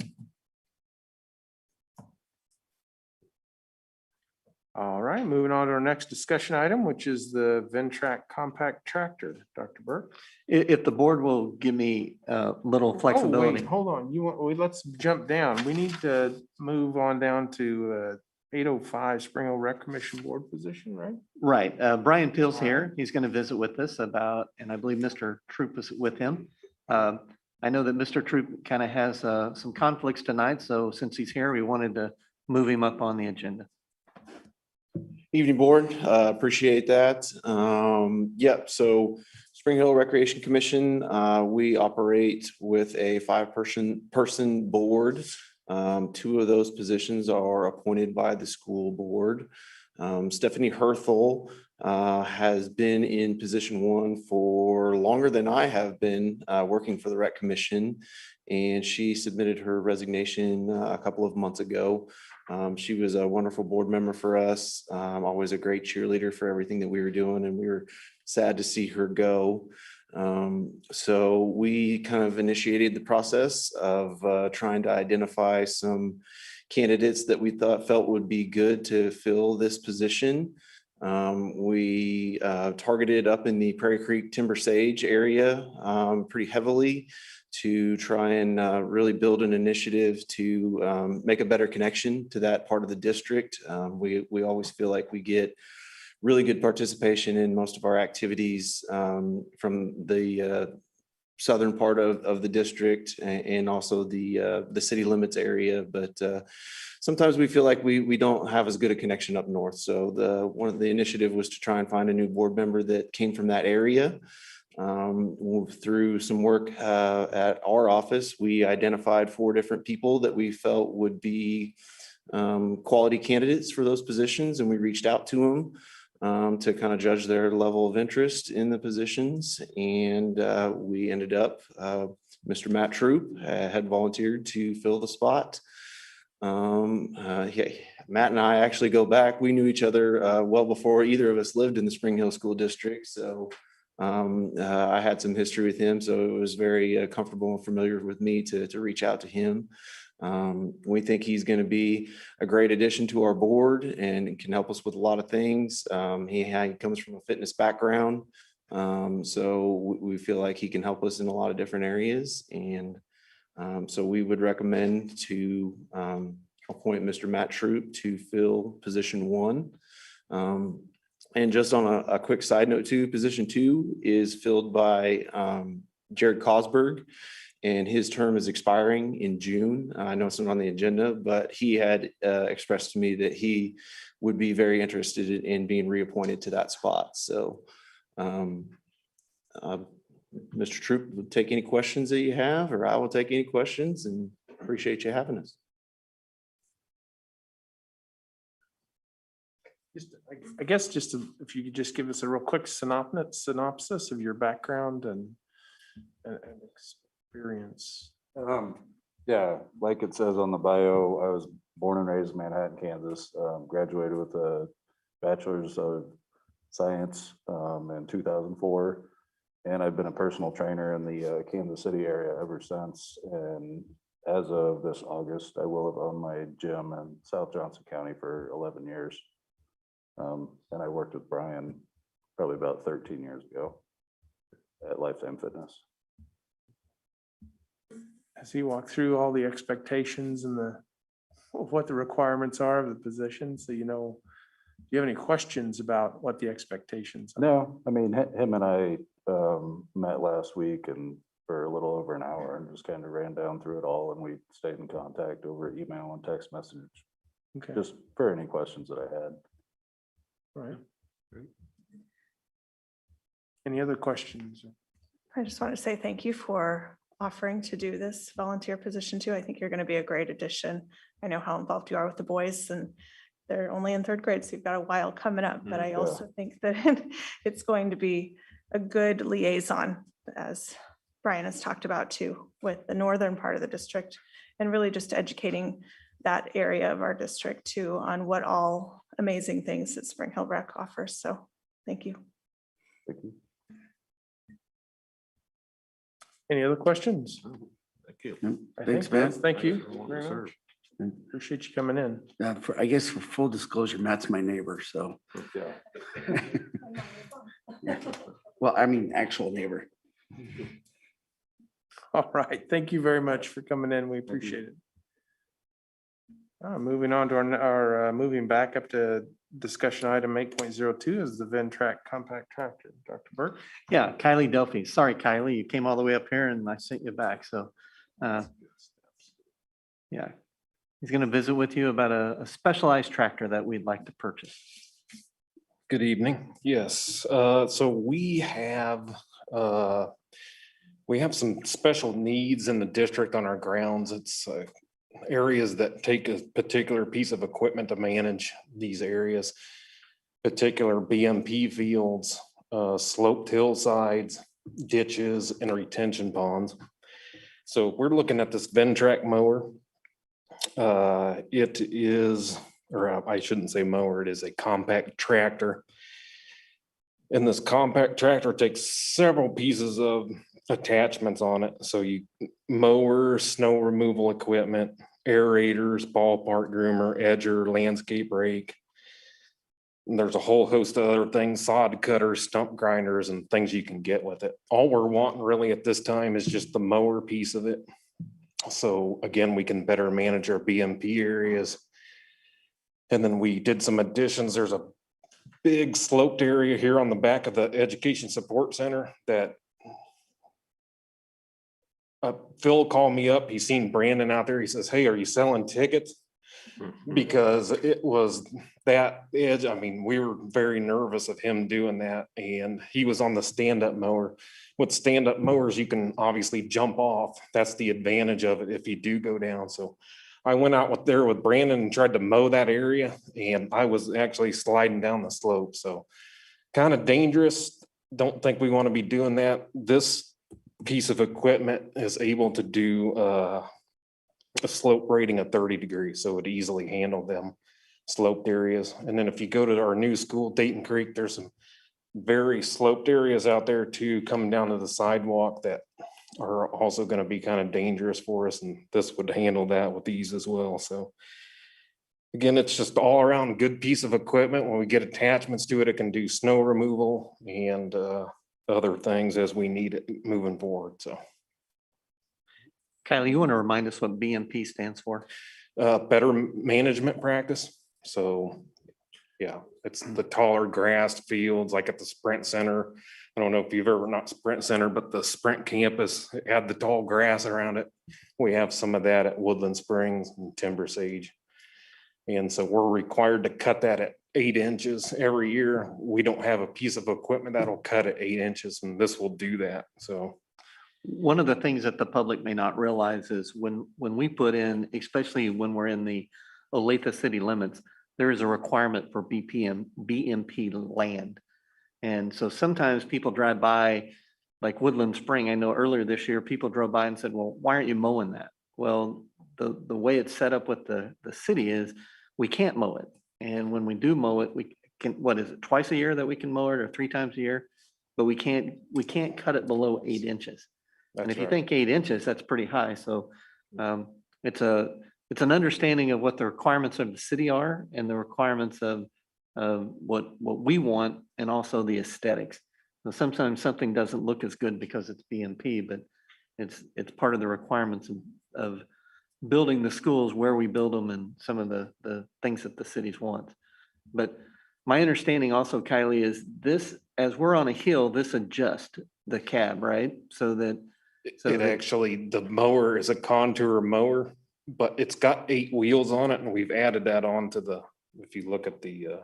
All right, moving on to our next discussion item, which is the Ventrac compact tractor. Dr. Burke. If the board will give me a little Oh, flexibility. wait, hold on. Let's jump down. We need to move on down to 805 Spring Hill Rec Commission Board position, right? Right. Brian Peel's here. He's going to visit with us about, and I believe Mr. Troop is with him. I know that Mr. Troop kind of has some conflicts tonight, so since he's here, we wanted to move him up on the agenda. Evening, board. Appreciate that. Yep. So Spring Hill Recreation Commission, we operate with a 5-person board. 2 of those positions are appointed by the school board. Stephanie Herthel has been in position 1 for longer than I have been working for the Rec Commission, and she submitted her resignation a couple of months ago. She was a wonderful board member for us, always a great cheerleader for everything that we were doing, and we were sad to see her go. So we kind of initiated the process of trying to identify some candidates that we felt would be good to fill this position. We targeted up in the Prairie Creek Timber Sage area pretty heavily to try and really build an initiative to make a better connection to that part of the district. We always feel like we get really good participation in most of our activities from the southern part of the district and also the city limits area, but sometimes we feel like we don't have as good a connection up north. So one of the initiative was to try and find a new board member that came from that area. Through some work at our office, we identified 4 different people that we felt would be quality candidates for those positions, and we reached out to them to kind of judge their level of interest in the positions. And we ended up, Mr. Matt Troop had volunteered to fill the spot. Matt and I actually go back. We knew each other well before either of us lived in the Spring Hill School District. So I had some history with him, so it was very comfortable and familiar with me to reach out to him. We think he's going to be a great addition to our board and can help us with a lot of things. He comes from a fitness background, so we feel like he can help us in a lot of different areas. And so we would recommend to appoint Mr. Matt Troop to fill position 1. And just on a quick side note too, position 2 is filled by Jared Cosberg, and his term is expiring in June. I know it's not on the agenda, but he had expressed to me that he would be very interested in being reappointed to that spot. So Mr. Troop will take any questions that you have, or I will take any questions, and appreciate you having us. I guess if you could just give us a real quick synopsis of your background and experience. Yeah, like it says on the bio, I was born and raised in Manhattan, Kansas. Graduated with a bachelor's of science in 2004. And I've been a personal trainer in the Kansas City area ever since. And as of this August, I will have owned my gym in South Johnson County for 11 years. And I worked with Brian probably about 13 years ago at Lifetime Fitness. As he walked through all the expectations and what the requirements are of the position, so do you have any questions about what the expectations are? No, I mean, him and I met last week and for a little over an hour and just kind of ran down through it all, and we stayed in contact over email and text message. Okay. Just for any questions that I had. Right. Any other questions? I just want to say thank you for offering to do this volunteer position too. I think you're going to be a great addition. I know how involved you are with the boys, and they're only in third grade, so you've got a while coming up. But I also think that it's going to be a good liaison, as Brian has talked about too, with the northern part of the district, and really just educating that area of our district too on what all amazing things that Spring Hill Rec offers. So thank you. Thank you. Any other questions? Thank you. Thanks, Matt. Matt. Thank you very much. Appreciate you coming in. I guess for full disclosure, Matt's my neighbor, so. Well, I mean, actual neighbor. All right. Thank you very much for coming in. We appreciate it. Moving on to our moving back up to discussion item 8.02 is the Ventrac compact tractor. Dr. Burke. Yeah, Kylie Delphi. Sorry, Kylie, you came all the way up here and I sent you back. So, yeah, he's going to visit with you about a specialized tractor that we'd like to purchase. Good evening. Yes, so we have some special needs in the district on our grounds. It's areas that take a particular piece of equipment to manage these areas, particular BMP fields, sloped hillsides, ditches, and retention ponds. So we're looking at this Ventrac mower. It is, or I shouldn't say mower, it is a compact tractor. And this compact tractor takes several pieces of attachments on it. So you mower, snow removal equipment, aerators, ballpark groomer, edger, landscape rake. And there's a whole host of other things, sod cutters, stump grinders, and things you can get with it. All we're wanting really at this time is just the mower piece of it. So again, we can better manage our BMP areas. And then we did some additions. There's a big sloped area here on the back of the Education Support Center that Phil called me up. He's seen Brandon out there. He says, "Hey, are you selling tickets?" Because it was that edge. I mean, we were very nervous of him doing that. And he was on the stand-up mower. With stand-up mowers, you can obviously jump off. That's the advantage of it if you do go down. So I went out there with Brandon and tried to mow that area, and I was actually sliding down the slope. So kind of dangerous. Don't think we want to be doing that. This piece of equipment is able to do a slope rating of 30 degrees, so it easily handled them sloped areas. And then if you go to our new school, Dayton Creek, there's some very sloped areas out there too, coming down to the sidewalk that are also going to be kind of dangerous for us, and this would handle that with ease as well. So again, it's just all around good piece of equipment. When we get attachments to it, it can do snow removal and other things as we need it moving forward. So Kylie, you want to remind us what BMP stands for? Better management practice. So yeah, it's the taller grassed fields like at the Sprint Center. I don't know if you've ever, not Sprint Center, but the Sprint campus had the tall grass around it. We have some of that at Woodland Springs and Timber Sage. And so we're required to cut that at 8 inches every year. We don't have a piece of equipment that'll cut at 8 inches, and this will do that. So One of the things that the public may not realize is when we put in, especially when we're in the Olathe city limits, there is a requirement for BMP land. And so sometimes people drive by, like Woodland Spring, I know earlier this year, people drove by and said, well, why aren't you mowing that? Well, the way it's set up with the city is we can't mow it. And when we do mow it, we can, what is it, twice a year that we can mow it or 3 times a year? But we can't cut it below 8 inches. And if you think 8 inches, that's pretty high. So it's an understanding of what the requirements of the city are and the requirements of what we want and also the aesthetics. So sometimes something doesn't look as good because it's BMP, but it's part of the requirements of building the schools where we build them and some of the things that the cities want. But my understanding also, Kylie, is this, as we're on a hill, this adjusts the cab, right? So that actually, the mower is a contour mower, but it's got 8 wheels on it, and we've added that on to the, if you look at the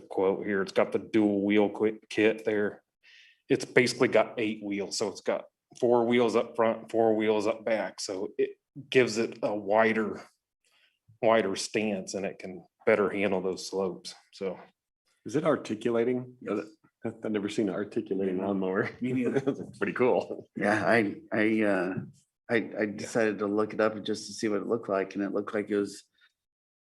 quote here, it's got the dual wheel kit there. It's basically got 8 wheels, so it's got 4 wheels up front, 4 wheels up back. So it gives it a wider stance, and it can better handle those slopes. So Is it articulating? Yes. I've never seen an articulating lawnmower. Me neither. It's pretty cool. Yeah, I decided to look it up just to see what it looked like, and it looked like it was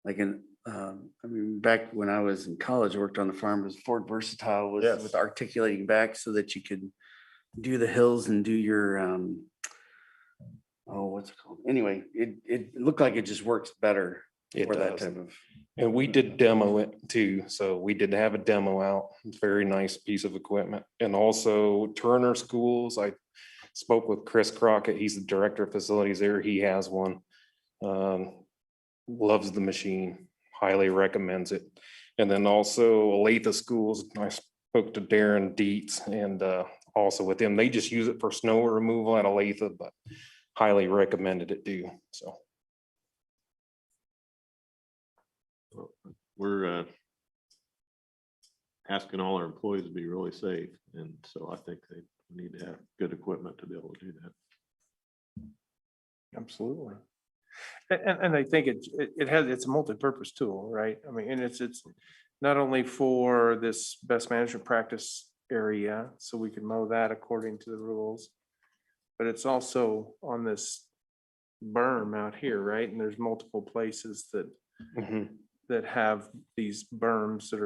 like I mean, back when I was in college, I worked on the farm, it was Ford Versatile with articulating back so that you could do the hills and do your, what's it called? Anyway, it looked like it just works better for that type of. And we did demo it too. So we did have a demo out. Very nice piece of equipment. And also Turner Schools, I spoke with Chris Crockett. He's the director of facilities there. He has one. Loves the machine, highly recommends it. And then also Olathe Schools, I spoke to Darren Dietz, and also with them, they just use it for snow removal at Olathe, but highly recommended it too. So we're asking all our employees to be really safe. And so I think they need to have good equipment to be able to do that. Absolutely. And I think it's a multi-purpose tool, right? I mean, and it's not only for this best management practice area, so we can mow that according to the rules, but it's also on this berm out here, right? And there's multiple places that that have these berms that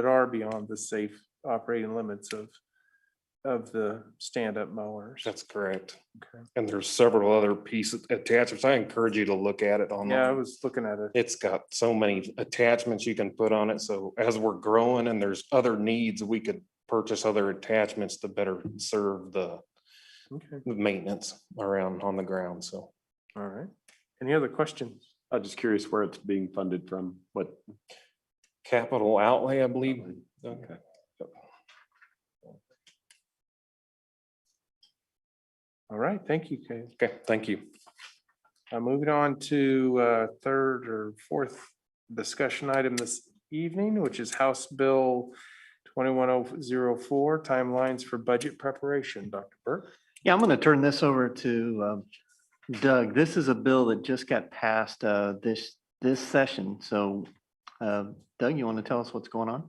are beyond the safe operating limits of the stand-up mowers. that's correct. Okay. And there's several other pieces, attachments. I encourage you to look at it online. Yeah, I was looking at it. It's got so many attachments you can put on it. So as we're growing and there's other needs, we could purchase other attachments to better serve the maintenance around on the ground. So. All right. Any other questions? I'm just curious where it's being funded from. What capital outlay, I believe. Okay. All right, thank you, Kay. Okay, thank you. Moving on to third or fourth discussion item this evening, which is House Bill 21004, timelines for budget preparation. Dr. Burke. Yeah, I'm going to turn this over to Doug. This is a bill that just got passed this session. So Doug, you want to tell us what's going on?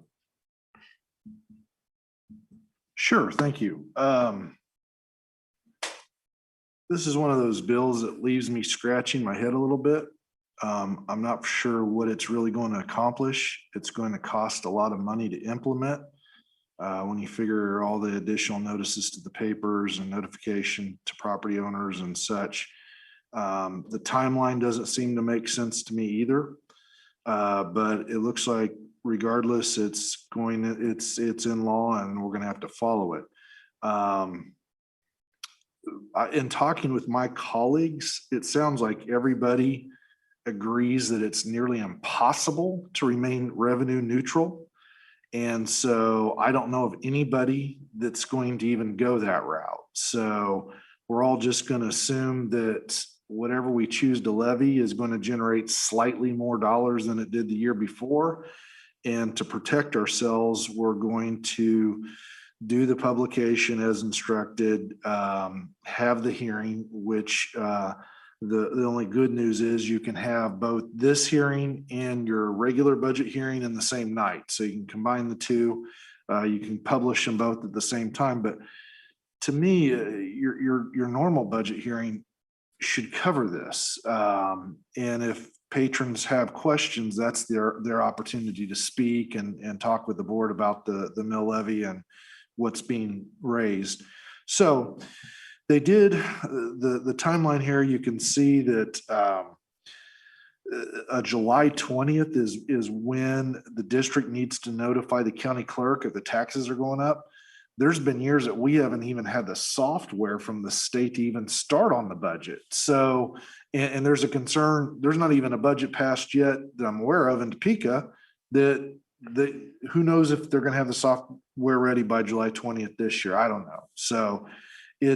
Sure, thank you. This is one of those bills that leaves me scratching my head a little bit. I'm not sure what it's really going to accomplish. It's going to cost a lot of money to implement. When you figure all the additional notices to the papers and notification to property owners and such. The timeline doesn't seem to make sense to me either. But it looks like regardless, it's in law and we're going to have to follow it. In talking with my colleagues, it sounds like everybody agrees that it's nearly impossible to remain revenue neutral. And so I don't know of anybody that's going to even go that route. So we're all just going to assume that whatever we choose to levy is going to generate slightly more dollars than it did the year before. And to protect ourselves, we're going to do the publication as instructed, have the hearing, which the only good news is you can have both this hearing and your regular budget hearing in the same night. So you can combine the two. You can publish them both at the same time. But to me, your normal budget hearing should cover this. And if patrons have questions, that's their opportunity to speak and talk with the board about the mill levy and what's being raised. So they did the timeline here. You can see that July 20th is when the district needs to notify the county clerk if the taxes are going up. There's been years that we haven't even had the software from the state to even start on the budget. So, and there's a concern, there's not even a budget passed yet that I'm aware of in Topeka that who knows if they're gonna have the software ready by July 20th this year. I don't know. So I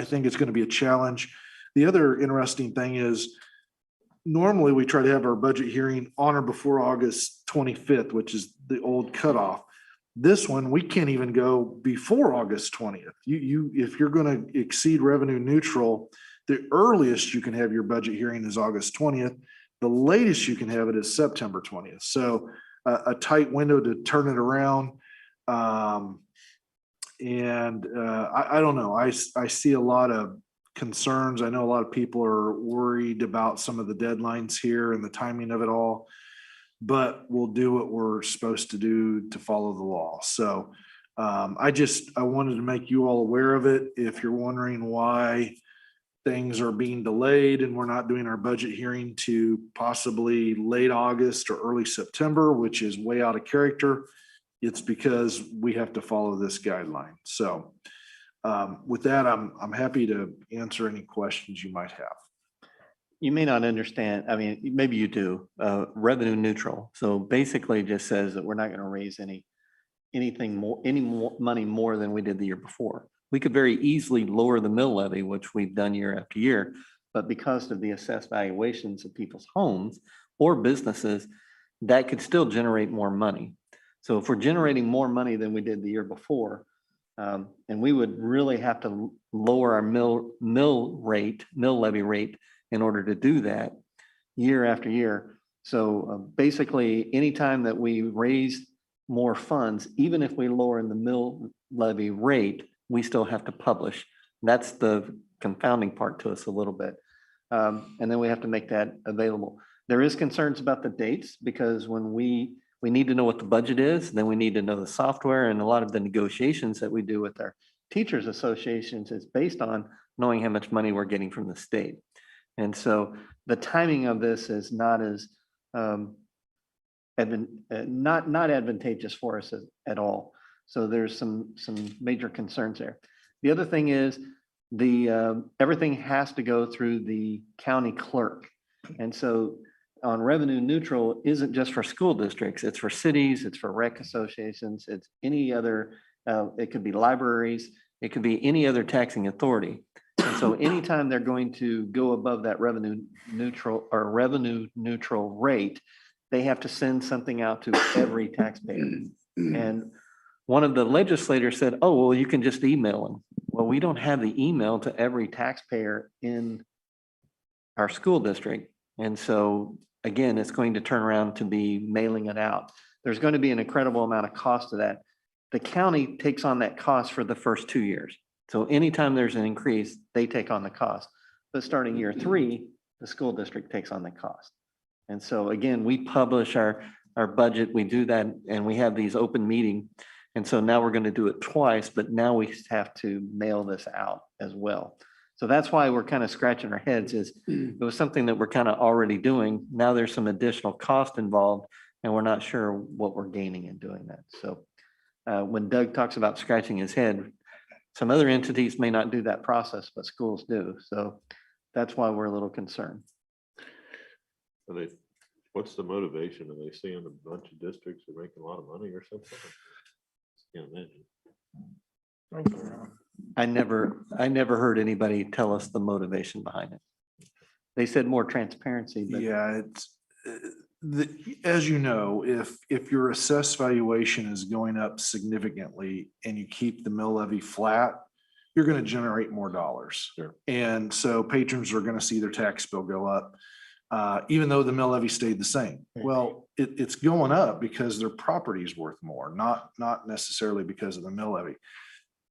think it's gonna be a challenge. The other interesting thing is normally we try to have our budget hearing on or before August 25th, which is the old cutoff. This one, we can't even go before August 20th. If you're gonna exceed revenue neutral, the earliest you can have your budget hearing is August 20th. The latest you can have it is September 20th. So a tight window to turn it around. I don't know. I see a lot of concerns. I know a lot of people are worried about some of the deadlines here and the timing of it all, but we'll do what we're supposed to do to follow the law. So I wanted to make you all aware of it. If you're wondering why things are being delayed and we're not doing our budget hearing to possibly late August or early September, which is way out of character, it's because we have to follow this guideline. So with that, I'm happy to answer any questions you might have. You may not understand, I mean, maybe you do, revenue neutral. So basically it just says that we're not going to raise any money more than we did the year before. We could very easily lower the mill levy, which we've done year after year, but because of the assessed valuations of people's homes or businesses, that could still generate more money. So if we're generating more money than we did the year before, and we would really have to lower our mill levy rate in order to do that year after year. So basically, anytime that we raise more funds, even if we lower the mill levy rate, we still have to publish. That's the confounding part to us a little bit. And then we have to make that available. There is concerns about the dates because when we need to know what the budget is, then we need to know the software, and a lot of the negotiations that we do with our teachers associations is based on knowing how much money we're getting from the state. And so the timing of this is not as not advantageous for us at all. So there's some major concerns there. The other thing is everything has to go through the county clerk. And so on revenue neutral isn't just for school districts, it's for cities, it's for rec associations, it's any other, it could be libraries, it could be any other taxing authority. And so anytime they're going to go above that revenue neutral rate, they have to send something out to every taxpayer. And one of the legislators said, oh, well, you can just email them. Well, we don't have the email to every taxpayer in our school district. And so again, it's going to turn around to be mailing it out. There's going to be an incredible amount of cost to that. The county takes on that cost for the first 2 years. So anytime there's an increase, they take on the cost. But starting year 3, the school district takes on the cost. And so again, we publish our budget, we do that, and we have these open meetings. And so now we're going to do it twice, but now we have to mail this out as well. So that's why we're kind of scratching our heads. It was something that we're kind of already doing. Now there's some additional cost involved, and we're not sure what we're gaining in doing that. So when Doug talks about scratching his head, some other entities may not do that process, but schools do. So that's why we're a little concerned. What's the motivation? Are they seeing a bunch of districts are making a lot of money or something? Can't imagine. I never heard anybody tell us the motivation behind it. They said more transparency, but Yeah, it's, as you know, if your assessed valuation is going up significantly and you keep the mill levy flat, you're going to generate more dollars. Sure. And so patrons are going to see their tax bill go up, even though the mill levy stayed the same. Well, it's going up because their property is worth more, not necessarily because of the mill levy.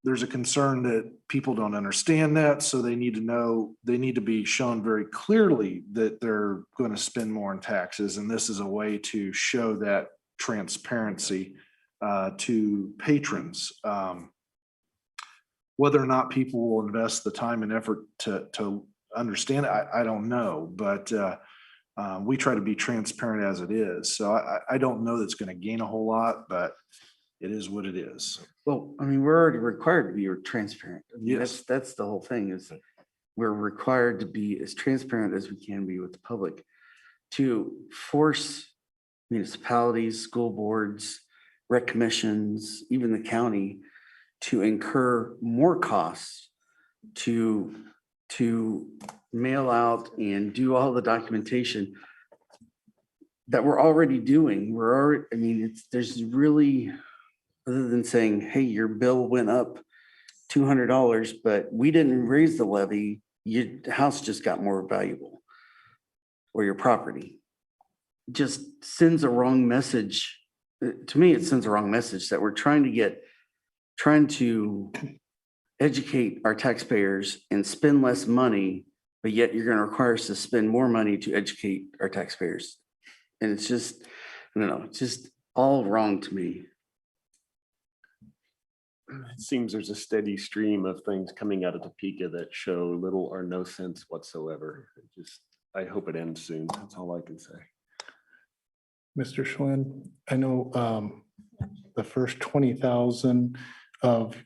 There's a concern that people don't understand that, so they need to know, they need to be shown very clearly that they're going to spend more in taxes. And this is a way to show that transparency to patrons. Whether or not people will invest the time and effort to understand it, I don't know, but we try to be transparent as it is. So I don't know that's going to gain a whole lot, but it is what it is. Well, I mean, we're already required to be transparent. I mean, Yes. that's the whole thing is we're required to be as transparent as we can be with the public to force municipalities, school boards, rec commissions, even the county to incur more costs to mail out and do all the documentation that we're already doing. We're already, I mean, there's really, other than saying, hey, your bill went up $200, but we didn't raise the levy, your house just got more valuable or your property. Just sends a wrong message. To me, it sends a wrong message that we're trying to educate our taxpayers and spend less money, but yet you're going to require us to spend more money to educate our taxpayers. And it's just, I don't know, it's just all wrong to me. It seems there's a steady stream of things coming out of Topeka that show little or no sense whatsoever. I hope it ends soon. That's all I can say. Mr. Schwinn, I know the first 20,000 of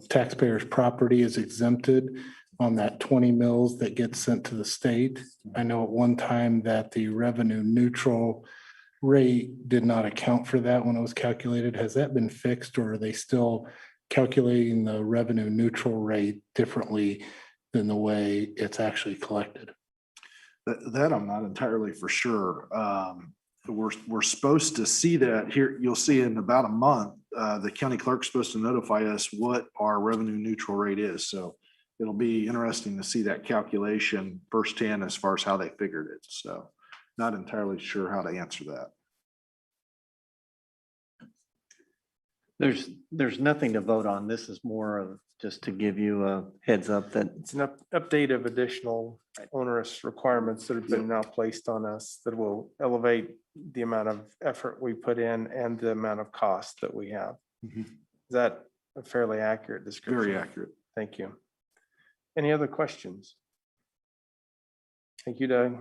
taxpayers' property is exempted on that 20 mills that gets sent to the state. I know at one time that the revenue neutral rate did not account for that when it was calculated. Has that been fixed, or are they still calculating the revenue neutral rate differently than the way it's actually collected? That I'm not entirely for sure. We're supposed to see that here. You'll see in about a month, the county clerk's supposed to notify us what our revenue neutral rate is. So it'll be interesting to see that calculation firsthand as far as how they figured it. So not entirely sure how to answer that. There's nothing to vote on. This is more of just to give you a heads up that It's an update of additional onerous requirements that have been now placed on us that will elevate the amount of effort we put in and the amount of cost that we have. Is that a fairly accurate description? Very accurate. Thank you. Any other questions? Thank you, Doug.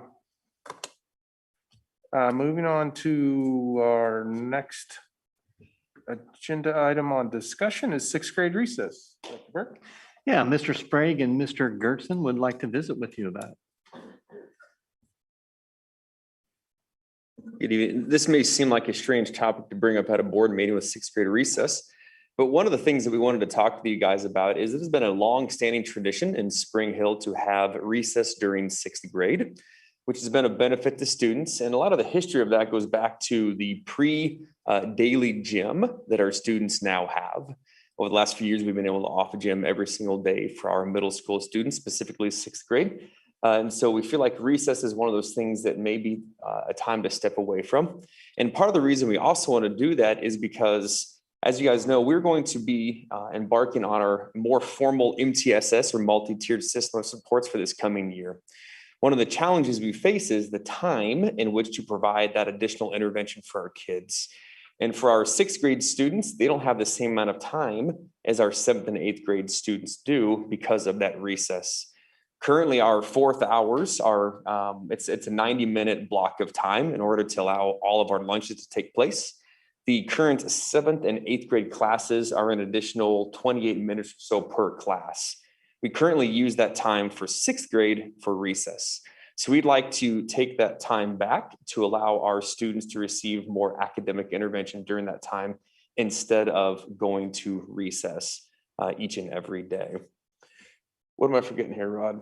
Moving on to our next agenda item on discussion is sixth grade recess. Dr. Burke? Yeah, Mr. Sprague and Mr. Gertson would like to visit with you about it. Good evening. This may seem like a strange topic to bring up at a board meeting with sixth grade recess, but one of the things that we wanted to talk to you guys about is it has been a long-standing tradition in Spring Hill to have recess during sixth grade, which has been a benefit to students. And a lot of the history of that goes back to the pre-daily gym that our students now have. Over the last few years, we've been able to offer gym every single day for our middle school students, specifically sixth grade. And so we feel like recess is one of those things that may be a time to step away from. And part of the reason we also want to do that is because, as you guys know, we're going to be embarking on our more formal MTSS or multi-tiered system of supports for this coming year. One of the challenges we face is the time in which to provide that additional intervention for our kids. And for our sixth grade students, they don't have the same amount of time as our seventh and eighth grade students do because of that recess. Currently, our fourth hours are, it's a 90-minute block of time in order to allow all of our lunches to take place. The current seventh and eighth grade classes are an additional 28 minutes or so per class. We currently use that time for sixth grade for recess. So we'd like to take that time back to allow our students to receive more academic intervention during that time instead of going to recess. each and every day. What am I forgetting here, Rod?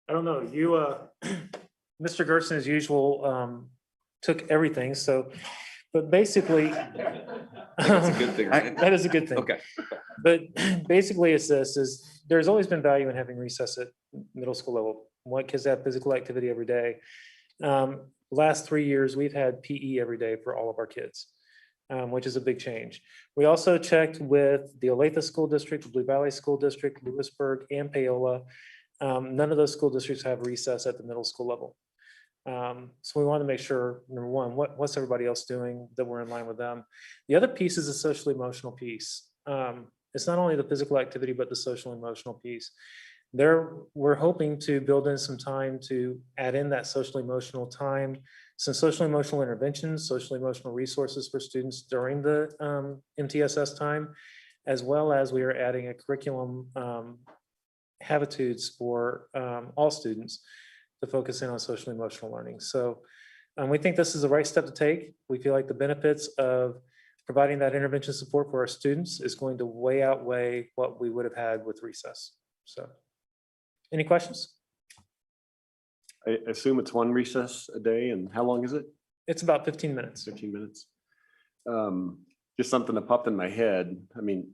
I don't know, you, Mr. Gerson as usual, took everything, so, but basically. That's a good thing, right? That is a good thing. Okay. But basically it's this, is there's always been value in having recess at middle school level. Want kids to have physical activity every day. Last 3 years, we've had PE every day for all of our kids, which is a big change. We also checked with the Olathe School District, the Blue Valley School District, Lewisburg, and Paola. None of those school districts have recess at the middle school level. So we want to make sure, number one, what's everybody else doing, that we're in line with them. The other piece is the social emotional piece. It's not only the physical activity, but the social emotional piece. We're hoping to build in some time to add in that social emotional time, some social emotional interventions, social emotional resources for students during the MTSS time, as well as we are adding a curriculum habitudes for all students to focus in on social emotional learning. So we think this is the right step to take. We feel like the benefits of providing that intervention support for our students is going to way outweigh what we would have had with recess. So, any questions? I assume it's one recess a day, and how long is it? It's about 15 minutes. 15 minutes. Just something that popped in my head. I mean,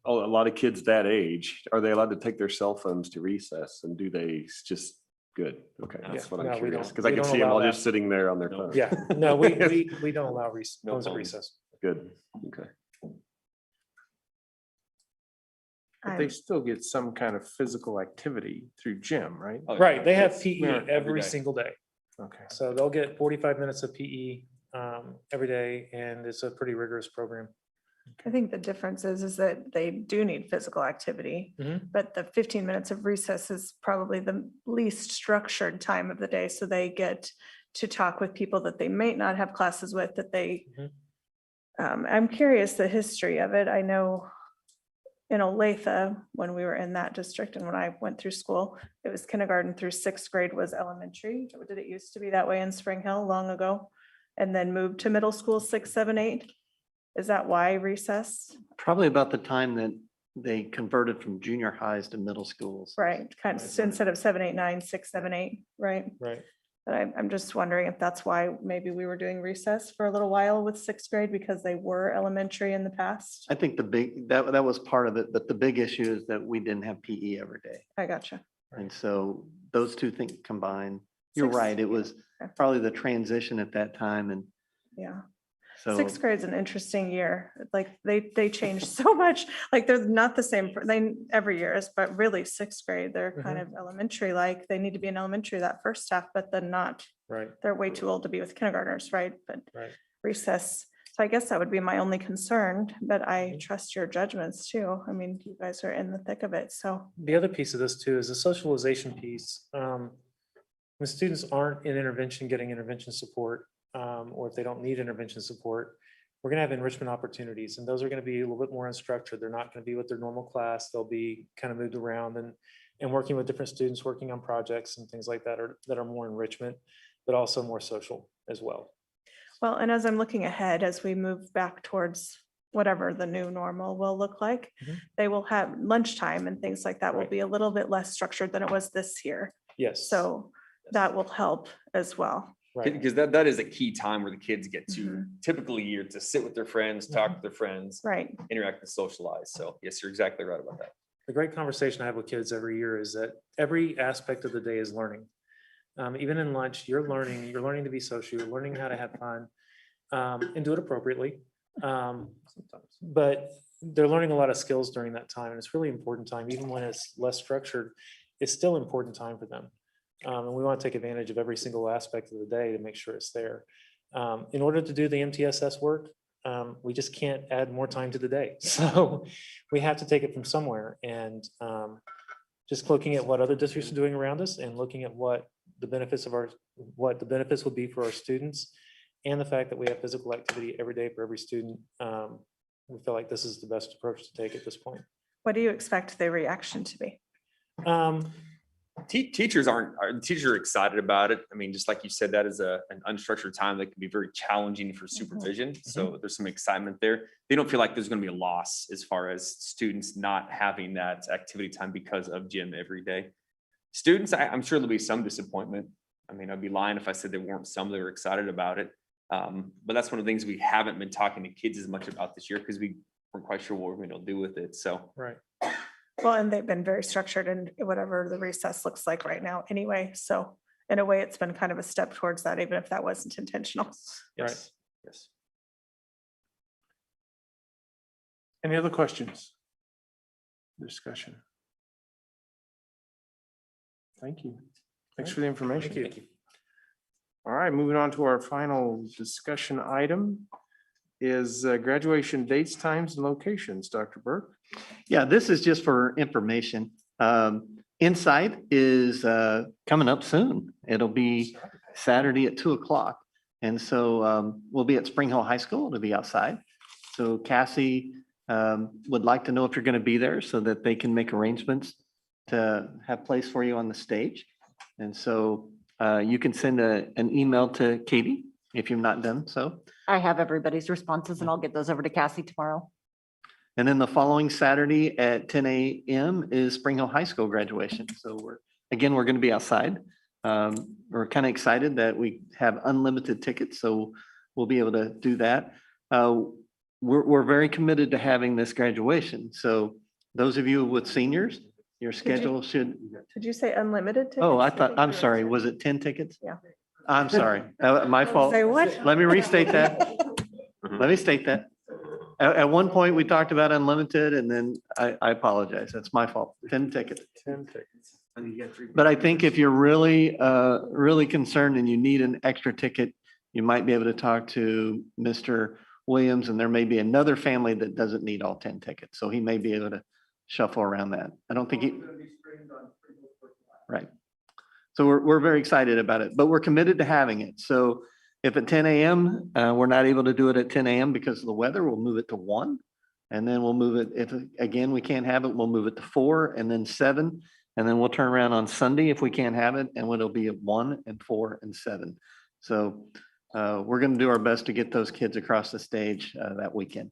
a lot of kids that age, are they allowed to take their cell phones to recess, and do they just, good, okay, that's what I'm curious, because I can see them all just sitting there on their phone. Yeah, no, we don't allow phones at recess. Good, okay. But they still get some kind of physical activity through gym, right? Right, they have PE every every day. single day. Okay. So they'll get 45 minutes of PE every day, and it's a pretty rigorous program. I think the difference is that they do need physical activity, but the 15 minutes of recess is probably the least structured time of the day. So they get to talk with people that they may not have classes with, that they, I'm curious the history of it. I know in Olathe, when we were in that district and when I went through school, it was kindergarten through 6th grade was elementary. Did it used to be that way in Spring Hill long ago? And then moved to middle school, 6, 7, 8? Is that why recess? Probably about the time that they converted from junior highs to middle schools. Right, kind of instead of 7, 8, 9, 6, 7, 8, right? Right. But I'm just wondering if that's why maybe we were doing recess for a little while with 6th grade, because they were elementary in the past. I think that was part of it, but the big issue is that we didn't have PE every day. I gotcha. And so those two things combined, you're 6th, right, it was probably the transition at that time, and Yeah. so 6th grade's an interesting year. Like they change so much. Like they're not the same, they every year is, but really 6th grade, they're kind of elementary, like they need to be in elementary that first half, but then not. Right. They're way too old to be with kindergartners, right? But Right. recess. So I guess that would be my only concern, but I trust your judgments too. I mean, you guys are in the thick of it, so. The other piece of this too is the socialization piece. When students aren't in intervention, getting intervention support, or if they don't need intervention support, we're gonna have enrichment opportunities, and those are gonna be a little bit more unstructured. They're not gonna be with their normal class. They'll be kind of moved around and working with different students, working on projects and things like that are more enrichment, but also more social as well. Well, and as I'm looking ahead, as we move back towards whatever the new normal will look like, they will have lunchtime and things like that will be a little bit less structured than it was this year. Yes. So that will help as well. Because that is a key time where the kids get to typically year to sit with their friends, talk to their friends, right, interact and socialize. So yes, you're exactly right about that. The great conversation I have with kids every year is that every aspect of the day is learning. Even in lunch, you're learning to be social, you're learning how to have fun, and do it appropriately. But they're learning a lot of skills during that time, and it's really important time, even when it's less structured, it's still important time for them. And we want to take advantage of every single aspect of the day to make sure it's there. In order to do the MTSS work, we just can't add more time to the day. So we have to take it from somewhere, and just looking at what other districts are doing around us and looking at what the benefits will be for our students, and the fact that we have physical activity every day for every student. We feel like this is the best approach to take at this point. What do you expect the reaction to be? Teachers teachers are excited about it. I mean, just like you said, that is an unstructured time that can be very challenging for supervision. So there's some excitement there. They don't feel like there's going to be a loss as far as students not having that activity time because of gym every day. Students, I'm sure there'll be some disappointment. I mean, I'd be lying if I said there weren't some that were excited about it. But that's one of the things we haven't been talking to kids as much about this year because we weren't quite sure what we're going to do with it. So Right. Well, and they've been very structured in whatever the recess looks like right now anyway. So in a way, it's been kind of a step towards that, even if that wasn't intentional. yes, yes. Any other questions? Discussion. Thank you. Thanks for the information. Thank you. All right, moving on to our final discussion item is graduation dates, times, and locations. Dr. Burke. Yeah, this is just for information. Insight is coming up soon. It'll be Saturday at 2:00. And so we'll be at Spring Hill High School to be outside. So Cassie would like to know if you're going to be there so that they can make arrangements to have place for you on the stage. And so you can send an email to Katie if you've not done so. I have everybody's responses and I'll get those over to Cassie tomorrow. And then the following Saturday at 10 a.m. is Spring Hill High School graduation. So we're going to be outside. We're kind of excited that we have unlimited tickets, so we'll be able to do that. We're very committed to having this graduation. So those of you with seniors, your schedule should. Did you say unlimited? Oh, tickets? I'm sorry. Was it 10 tickets? Yeah. I'm sorry. My fault. Say what? Let me restate that. Let me state that. At one point, we talked about unlimited and then I apologize. That's my fault. 10 tickets. 10 tickets. But I think if you're really, really concerned and you need an extra ticket, you might be able to talk to Mr. Williams, and there may be another family that doesn't need all 10 tickets. So he may be able to shuffle around that. I don't think he. Right. So we're very excited about it, but we're committed to having it. So if at 10 a.m., we're not able to do it at 10 a.m. because of the weather, we'll move it to 1. And then we'll move it, if again, we can't have it, we'll move it to 4 and then 7. And then we'll turn around on Sunday if we can't have it, and it'll be at 1 and 4 and 7. So we're going to do our best to get those kids across the stage that weekend.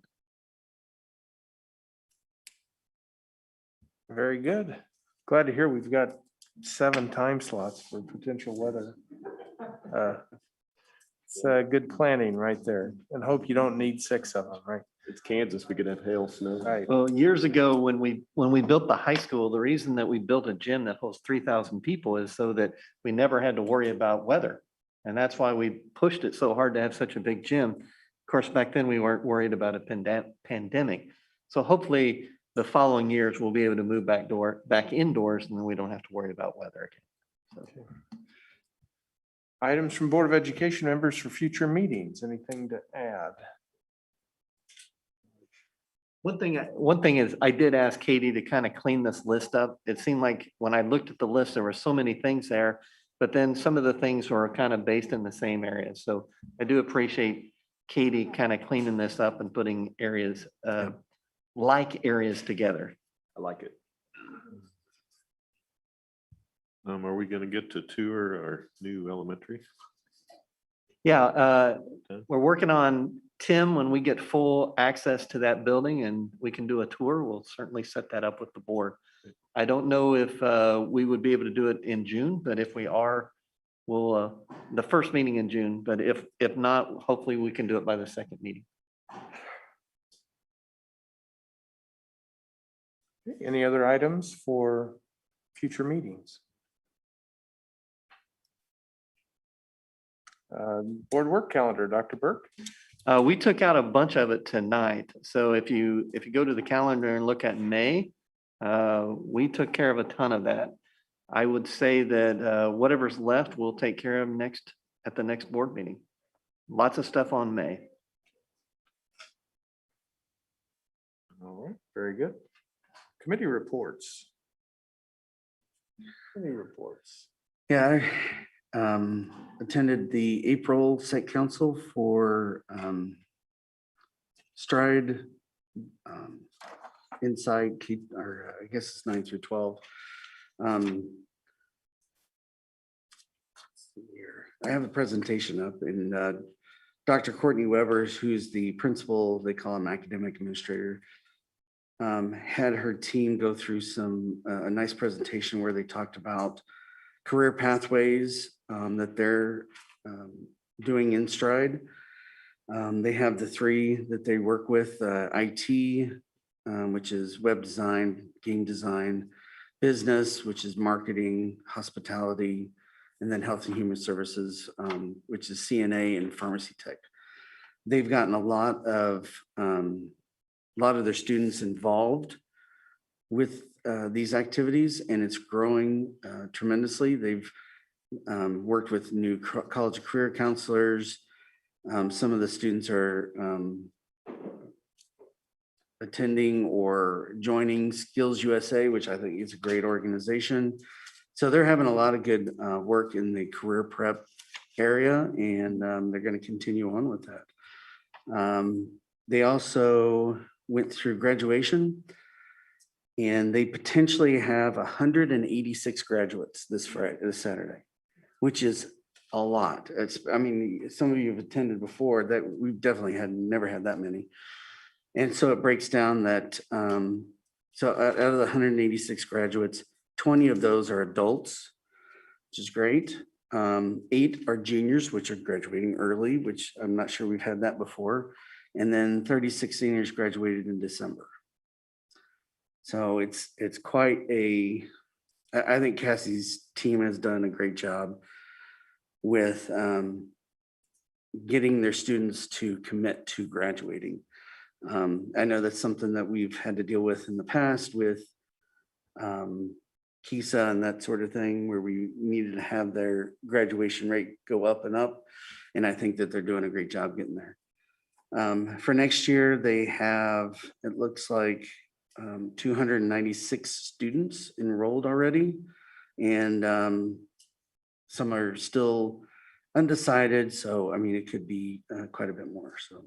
Very good. Glad to hear we've got 7 time slots for potential weather. It's good planning right there, and hope you don't need 6 of them, right? It's Kansas. We could have hail, snow. Right. Well, years ago, when we built the high school, the reason that we built a gym that holds 3,000 people is so that we never had to worry about weather. And that's why we pushed it so hard to have such a big gym. Of course, back then we weren't worried about a pandemic. So hopefully the following years we'll be able to move back indoors, and then we don't have to worry about weather again. So. Items from Board of Education members for future meetings. Anything to add? One thing is I did ask Katie to kind of clean this list up. It seemed like when I looked at the list, there were so many things there, but then some of the things were kind of based in the same areas. So I do appreciate Katie kind of cleaning this up and putting areas, areas together. I like it. Are we going to get to tour our new elementary? Yeah, we're working on Tim. When we get full access to that building and we can do a tour, we'll certainly set that up with the board. I don't know if we would be able to do it in June, but if we are, we'll the first meeting in June. But if not, hopefully we can do it by the second meeting. Any other items for future meetings? Board work calendar, Dr. Burke. We took out a bunch of it tonight. So if you go to the calendar and look at May, we took care of a ton of that. I would say that whatever's left, we'll take care of at the next board meeting. Lots of stuff on May. All right, very good. Committee reports. Committee reports. Yeah, I attended the April Site Council for Stride Inside, or I guess it's 9 through 12. I have a presentation up and Dr. Courtney Weber, who's the principal, they call him academic administrator, had her team go through a nice presentation where they talked about career pathways that they're doing in Stride. They have the three that they work with, IT, which is web design, game design, business, which is marketing, hospitality, and then health and human services, which is CNA and pharmacy tech. They've gotten a lot of their students involved with these activities, and it's growing tremendously. They've worked with new college career counselors. Some of the students are attending or joining Skills USA, which I think is a great organization. So they're having a lot of good work in the career prep area, and they're going to continue on with that. They also went through graduation, and they potentially have 186 graduates this Saturday, which is a lot. I mean, some of you have attended before, that we've definitely never had that many. And so it breaks down that, so out of the 186 graduates, 20 of those are adults, which is great. 8 are juniors, which are graduating early, which I'm not sure we've had that before. And then 36 seniors graduated in December. So it's quite I think Cassie's team has done a great job with getting their students to commit to graduating. I know that's something that we've had to deal with in the past with KISA and that sort of thing, where we needed to have their graduation rate go up and up. And I think that they're doing a great job getting there. For next year, they have, it looks like 296 students enrolled already. And some are still undecided. So, I mean, it could be quite a bit more. So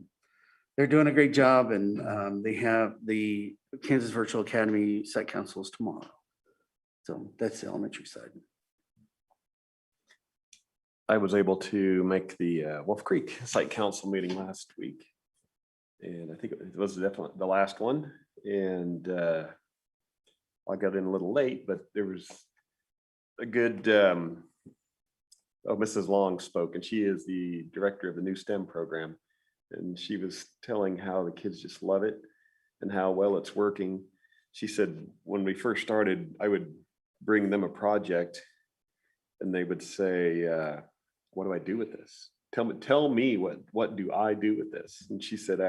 they're doing a great job, and they have the Kansas Virtual Academy Site Councils tomorrow. So that's the elementary side. I was able to make the Wolf Creek Site Council meeting last week. And I think it was definitely the last one. And I got in a little late, but there was a good, Mrs. Long spoke, and she is the director of the new STEM program. And she was telling how the kids just love it and how well it's working. She said, when we first started, I would bring them a project and they would say, what do I do with this? Tell me what do I do with this? And she said,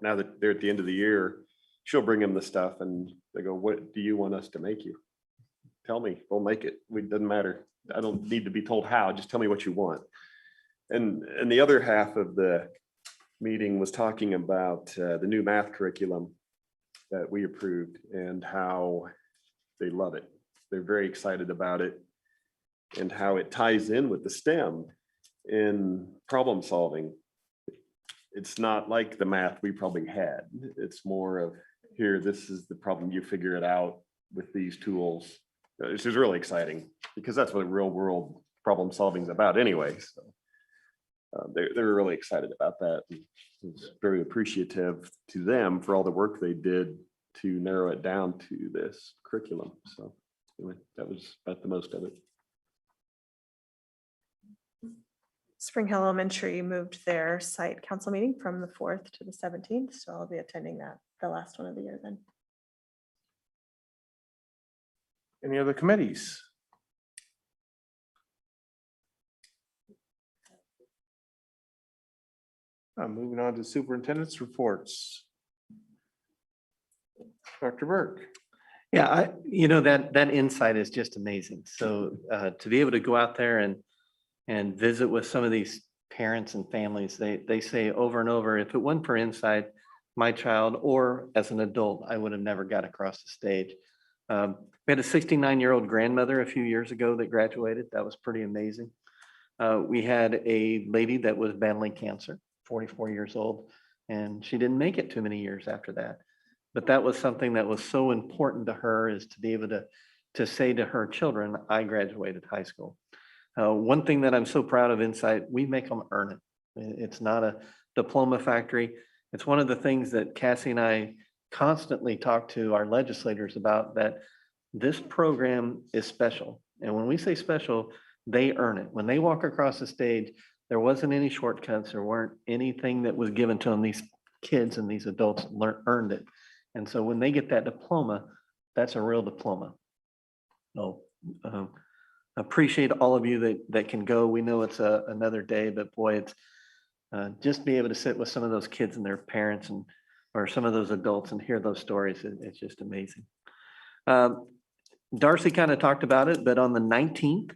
now that they're at the end of the year, she'll bring them the stuff and they go, what do you want us to make you? Tell me, we'll make it. It doesn't matter. I don't need to be told how, just tell me what you want. And the other half of the meeting was talking about the new math curriculum that we approved and how they love it. They're very excited about it and how it ties in with the STEM in problem solving. It's not like the math we probably had. It's more of, here, this is the problem, you figure it out with these tools. This is really exciting because that's what real world problem solving is about anyway. So they're really excited about that. It's very appreciative to them for all the work they did to narrow it down to this curriculum. So anyway, that was about the most of it. Spring Hill Elementary moved their site council meeting from the 4th to the 17th. So I'll be attending that, the last one of the year then. Any other committees? Moving on to superintendent's reports. Dr. Burke. Yeah, that insight is just amazing. So to be able to go out there and visit with some of these parents and families, they say over and over, if it wasn't for insight, my child, or as an adult, I would have never got across the stage. We had a 69-year-old grandmother a few years ago that graduated. That was pretty amazing. We had a lady that was battling cancer, 44 years old, and she didn't make it too many years after that. But that was something that was so important to her, is to be able to say to her children, I graduated high school. One thing that I'm so proud of Insight, we make them earn it. It's not a diploma factory. It's one of the things that Cassie and I constantly talk to our legislators about, that this program is special. And when we say special, they earn it. When they walk across the stage, there wasn't any shortcuts. There weren't anything that was given to them. These kids and these adults earned it. And so when they get that diploma, that's a real diploma. So appreciate all of you that can go. We know it's another day, but boy, it's just be able to sit with some of those kids and their parents and or some of those adults and hear those stories. It's just amazing. Darcy kind of talked about it, but on the 19th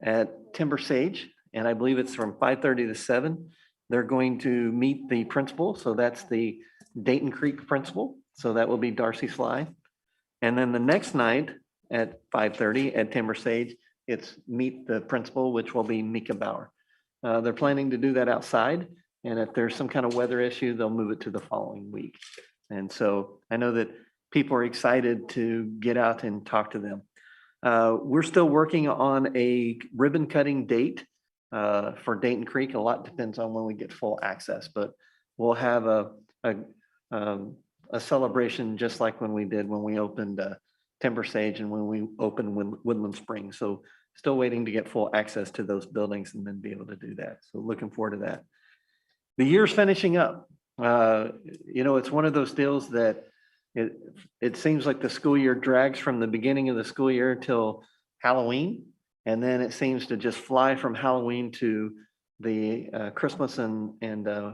at Timber Sage, and I believe it's from 5:30 to 7, they're going to meet the principal. So that's the Dayton Creek principal. So that will be Darcy Sly. And then the next night at 5:30 at Timber Sage, it's meet the principal, which will be Mika Bauer. They're planning to do that outside. And if there's some kind of weather issue, they'll move it to the following week. And so I know that people are excited to get out and talk to them. We're still working on a ribbon cutting date for Dayton Creek. A lot depends on when we get full access, but we'll have a celebration just like when we did when we opened Timber Sage and when we opened Woodland Springs. So still waiting to get full access to those buildings and then be able to do that. So looking forward to that. The year's finishing up. It's one of those deals that it seems like the school year drags from the beginning of the school year till Halloween. And then it seems to just fly from Halloween to the Christmas and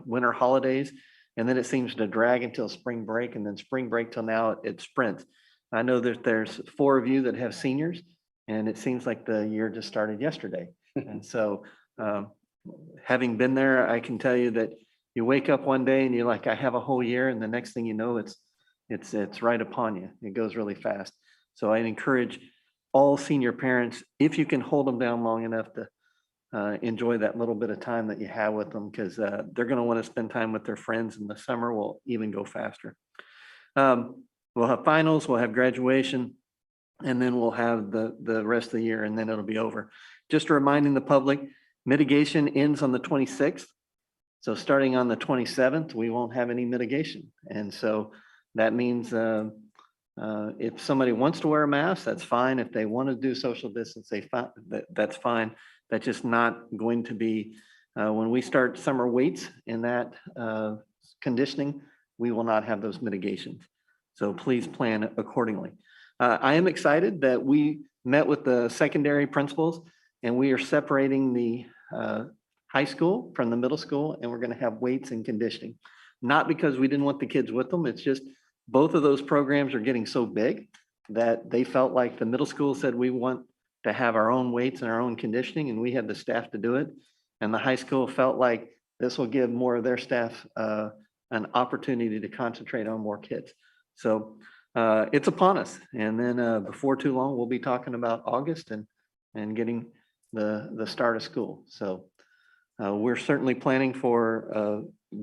winter holidays. And then it seems to drag until spring break, and then spring break till now it sprints. I know that there's 4 of you that have seniors, and it seems like the year just started yesterday. And so having been there, I can tell you that you wake up one day and you're like, I have a whole year, and the next thing you know, it's right upon you. It goes really fast. So I encourage all senior parents, if you can hold them down long enough to enjoy that little bit of time that you have with them, because they're going to want to spend time with their friends, and the summer will even go faster. We'll have finals, we'll have graduation, and then we'll have the rest of the year, and then it'll be over. Just reminding the public, mitigation ends on the 26th. So starting on the 27th, we won't have any mitigation. And so that means if somebody wants to wear a mask, that's fine. If they want to do social distance, that's fine. That's just not going to be, when we start summer weights in that conditioning, we will not have those mitigations. So please plan accordingly. I am excited that we met with the secondary principals, and we are separating the high school from the middle school, and we're going to have weights and conditioning. Not because we didn't want the kids with them. It's just both of those programs are getting so big that they felt like the middle school said, we want to have our own weights and our own conditioning, and we had the staff to do it. And the high school felt like this will give more of their staff an opportunity to concentrate on more kids. So it's upon us. And then before too long, we'll be talking about August and getting the start of school. So we're certainly planning for a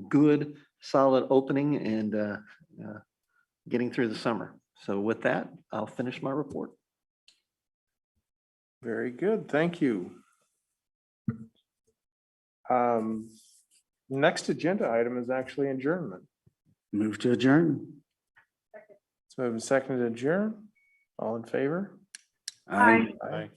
good, solid opening and getting through the summer. So with that, I'll finish my report. Very good. Thank you. Next agenda item is actually adjournment. Move to adjourn. So I have a second to adjourn. All in favor? Aye. Aye.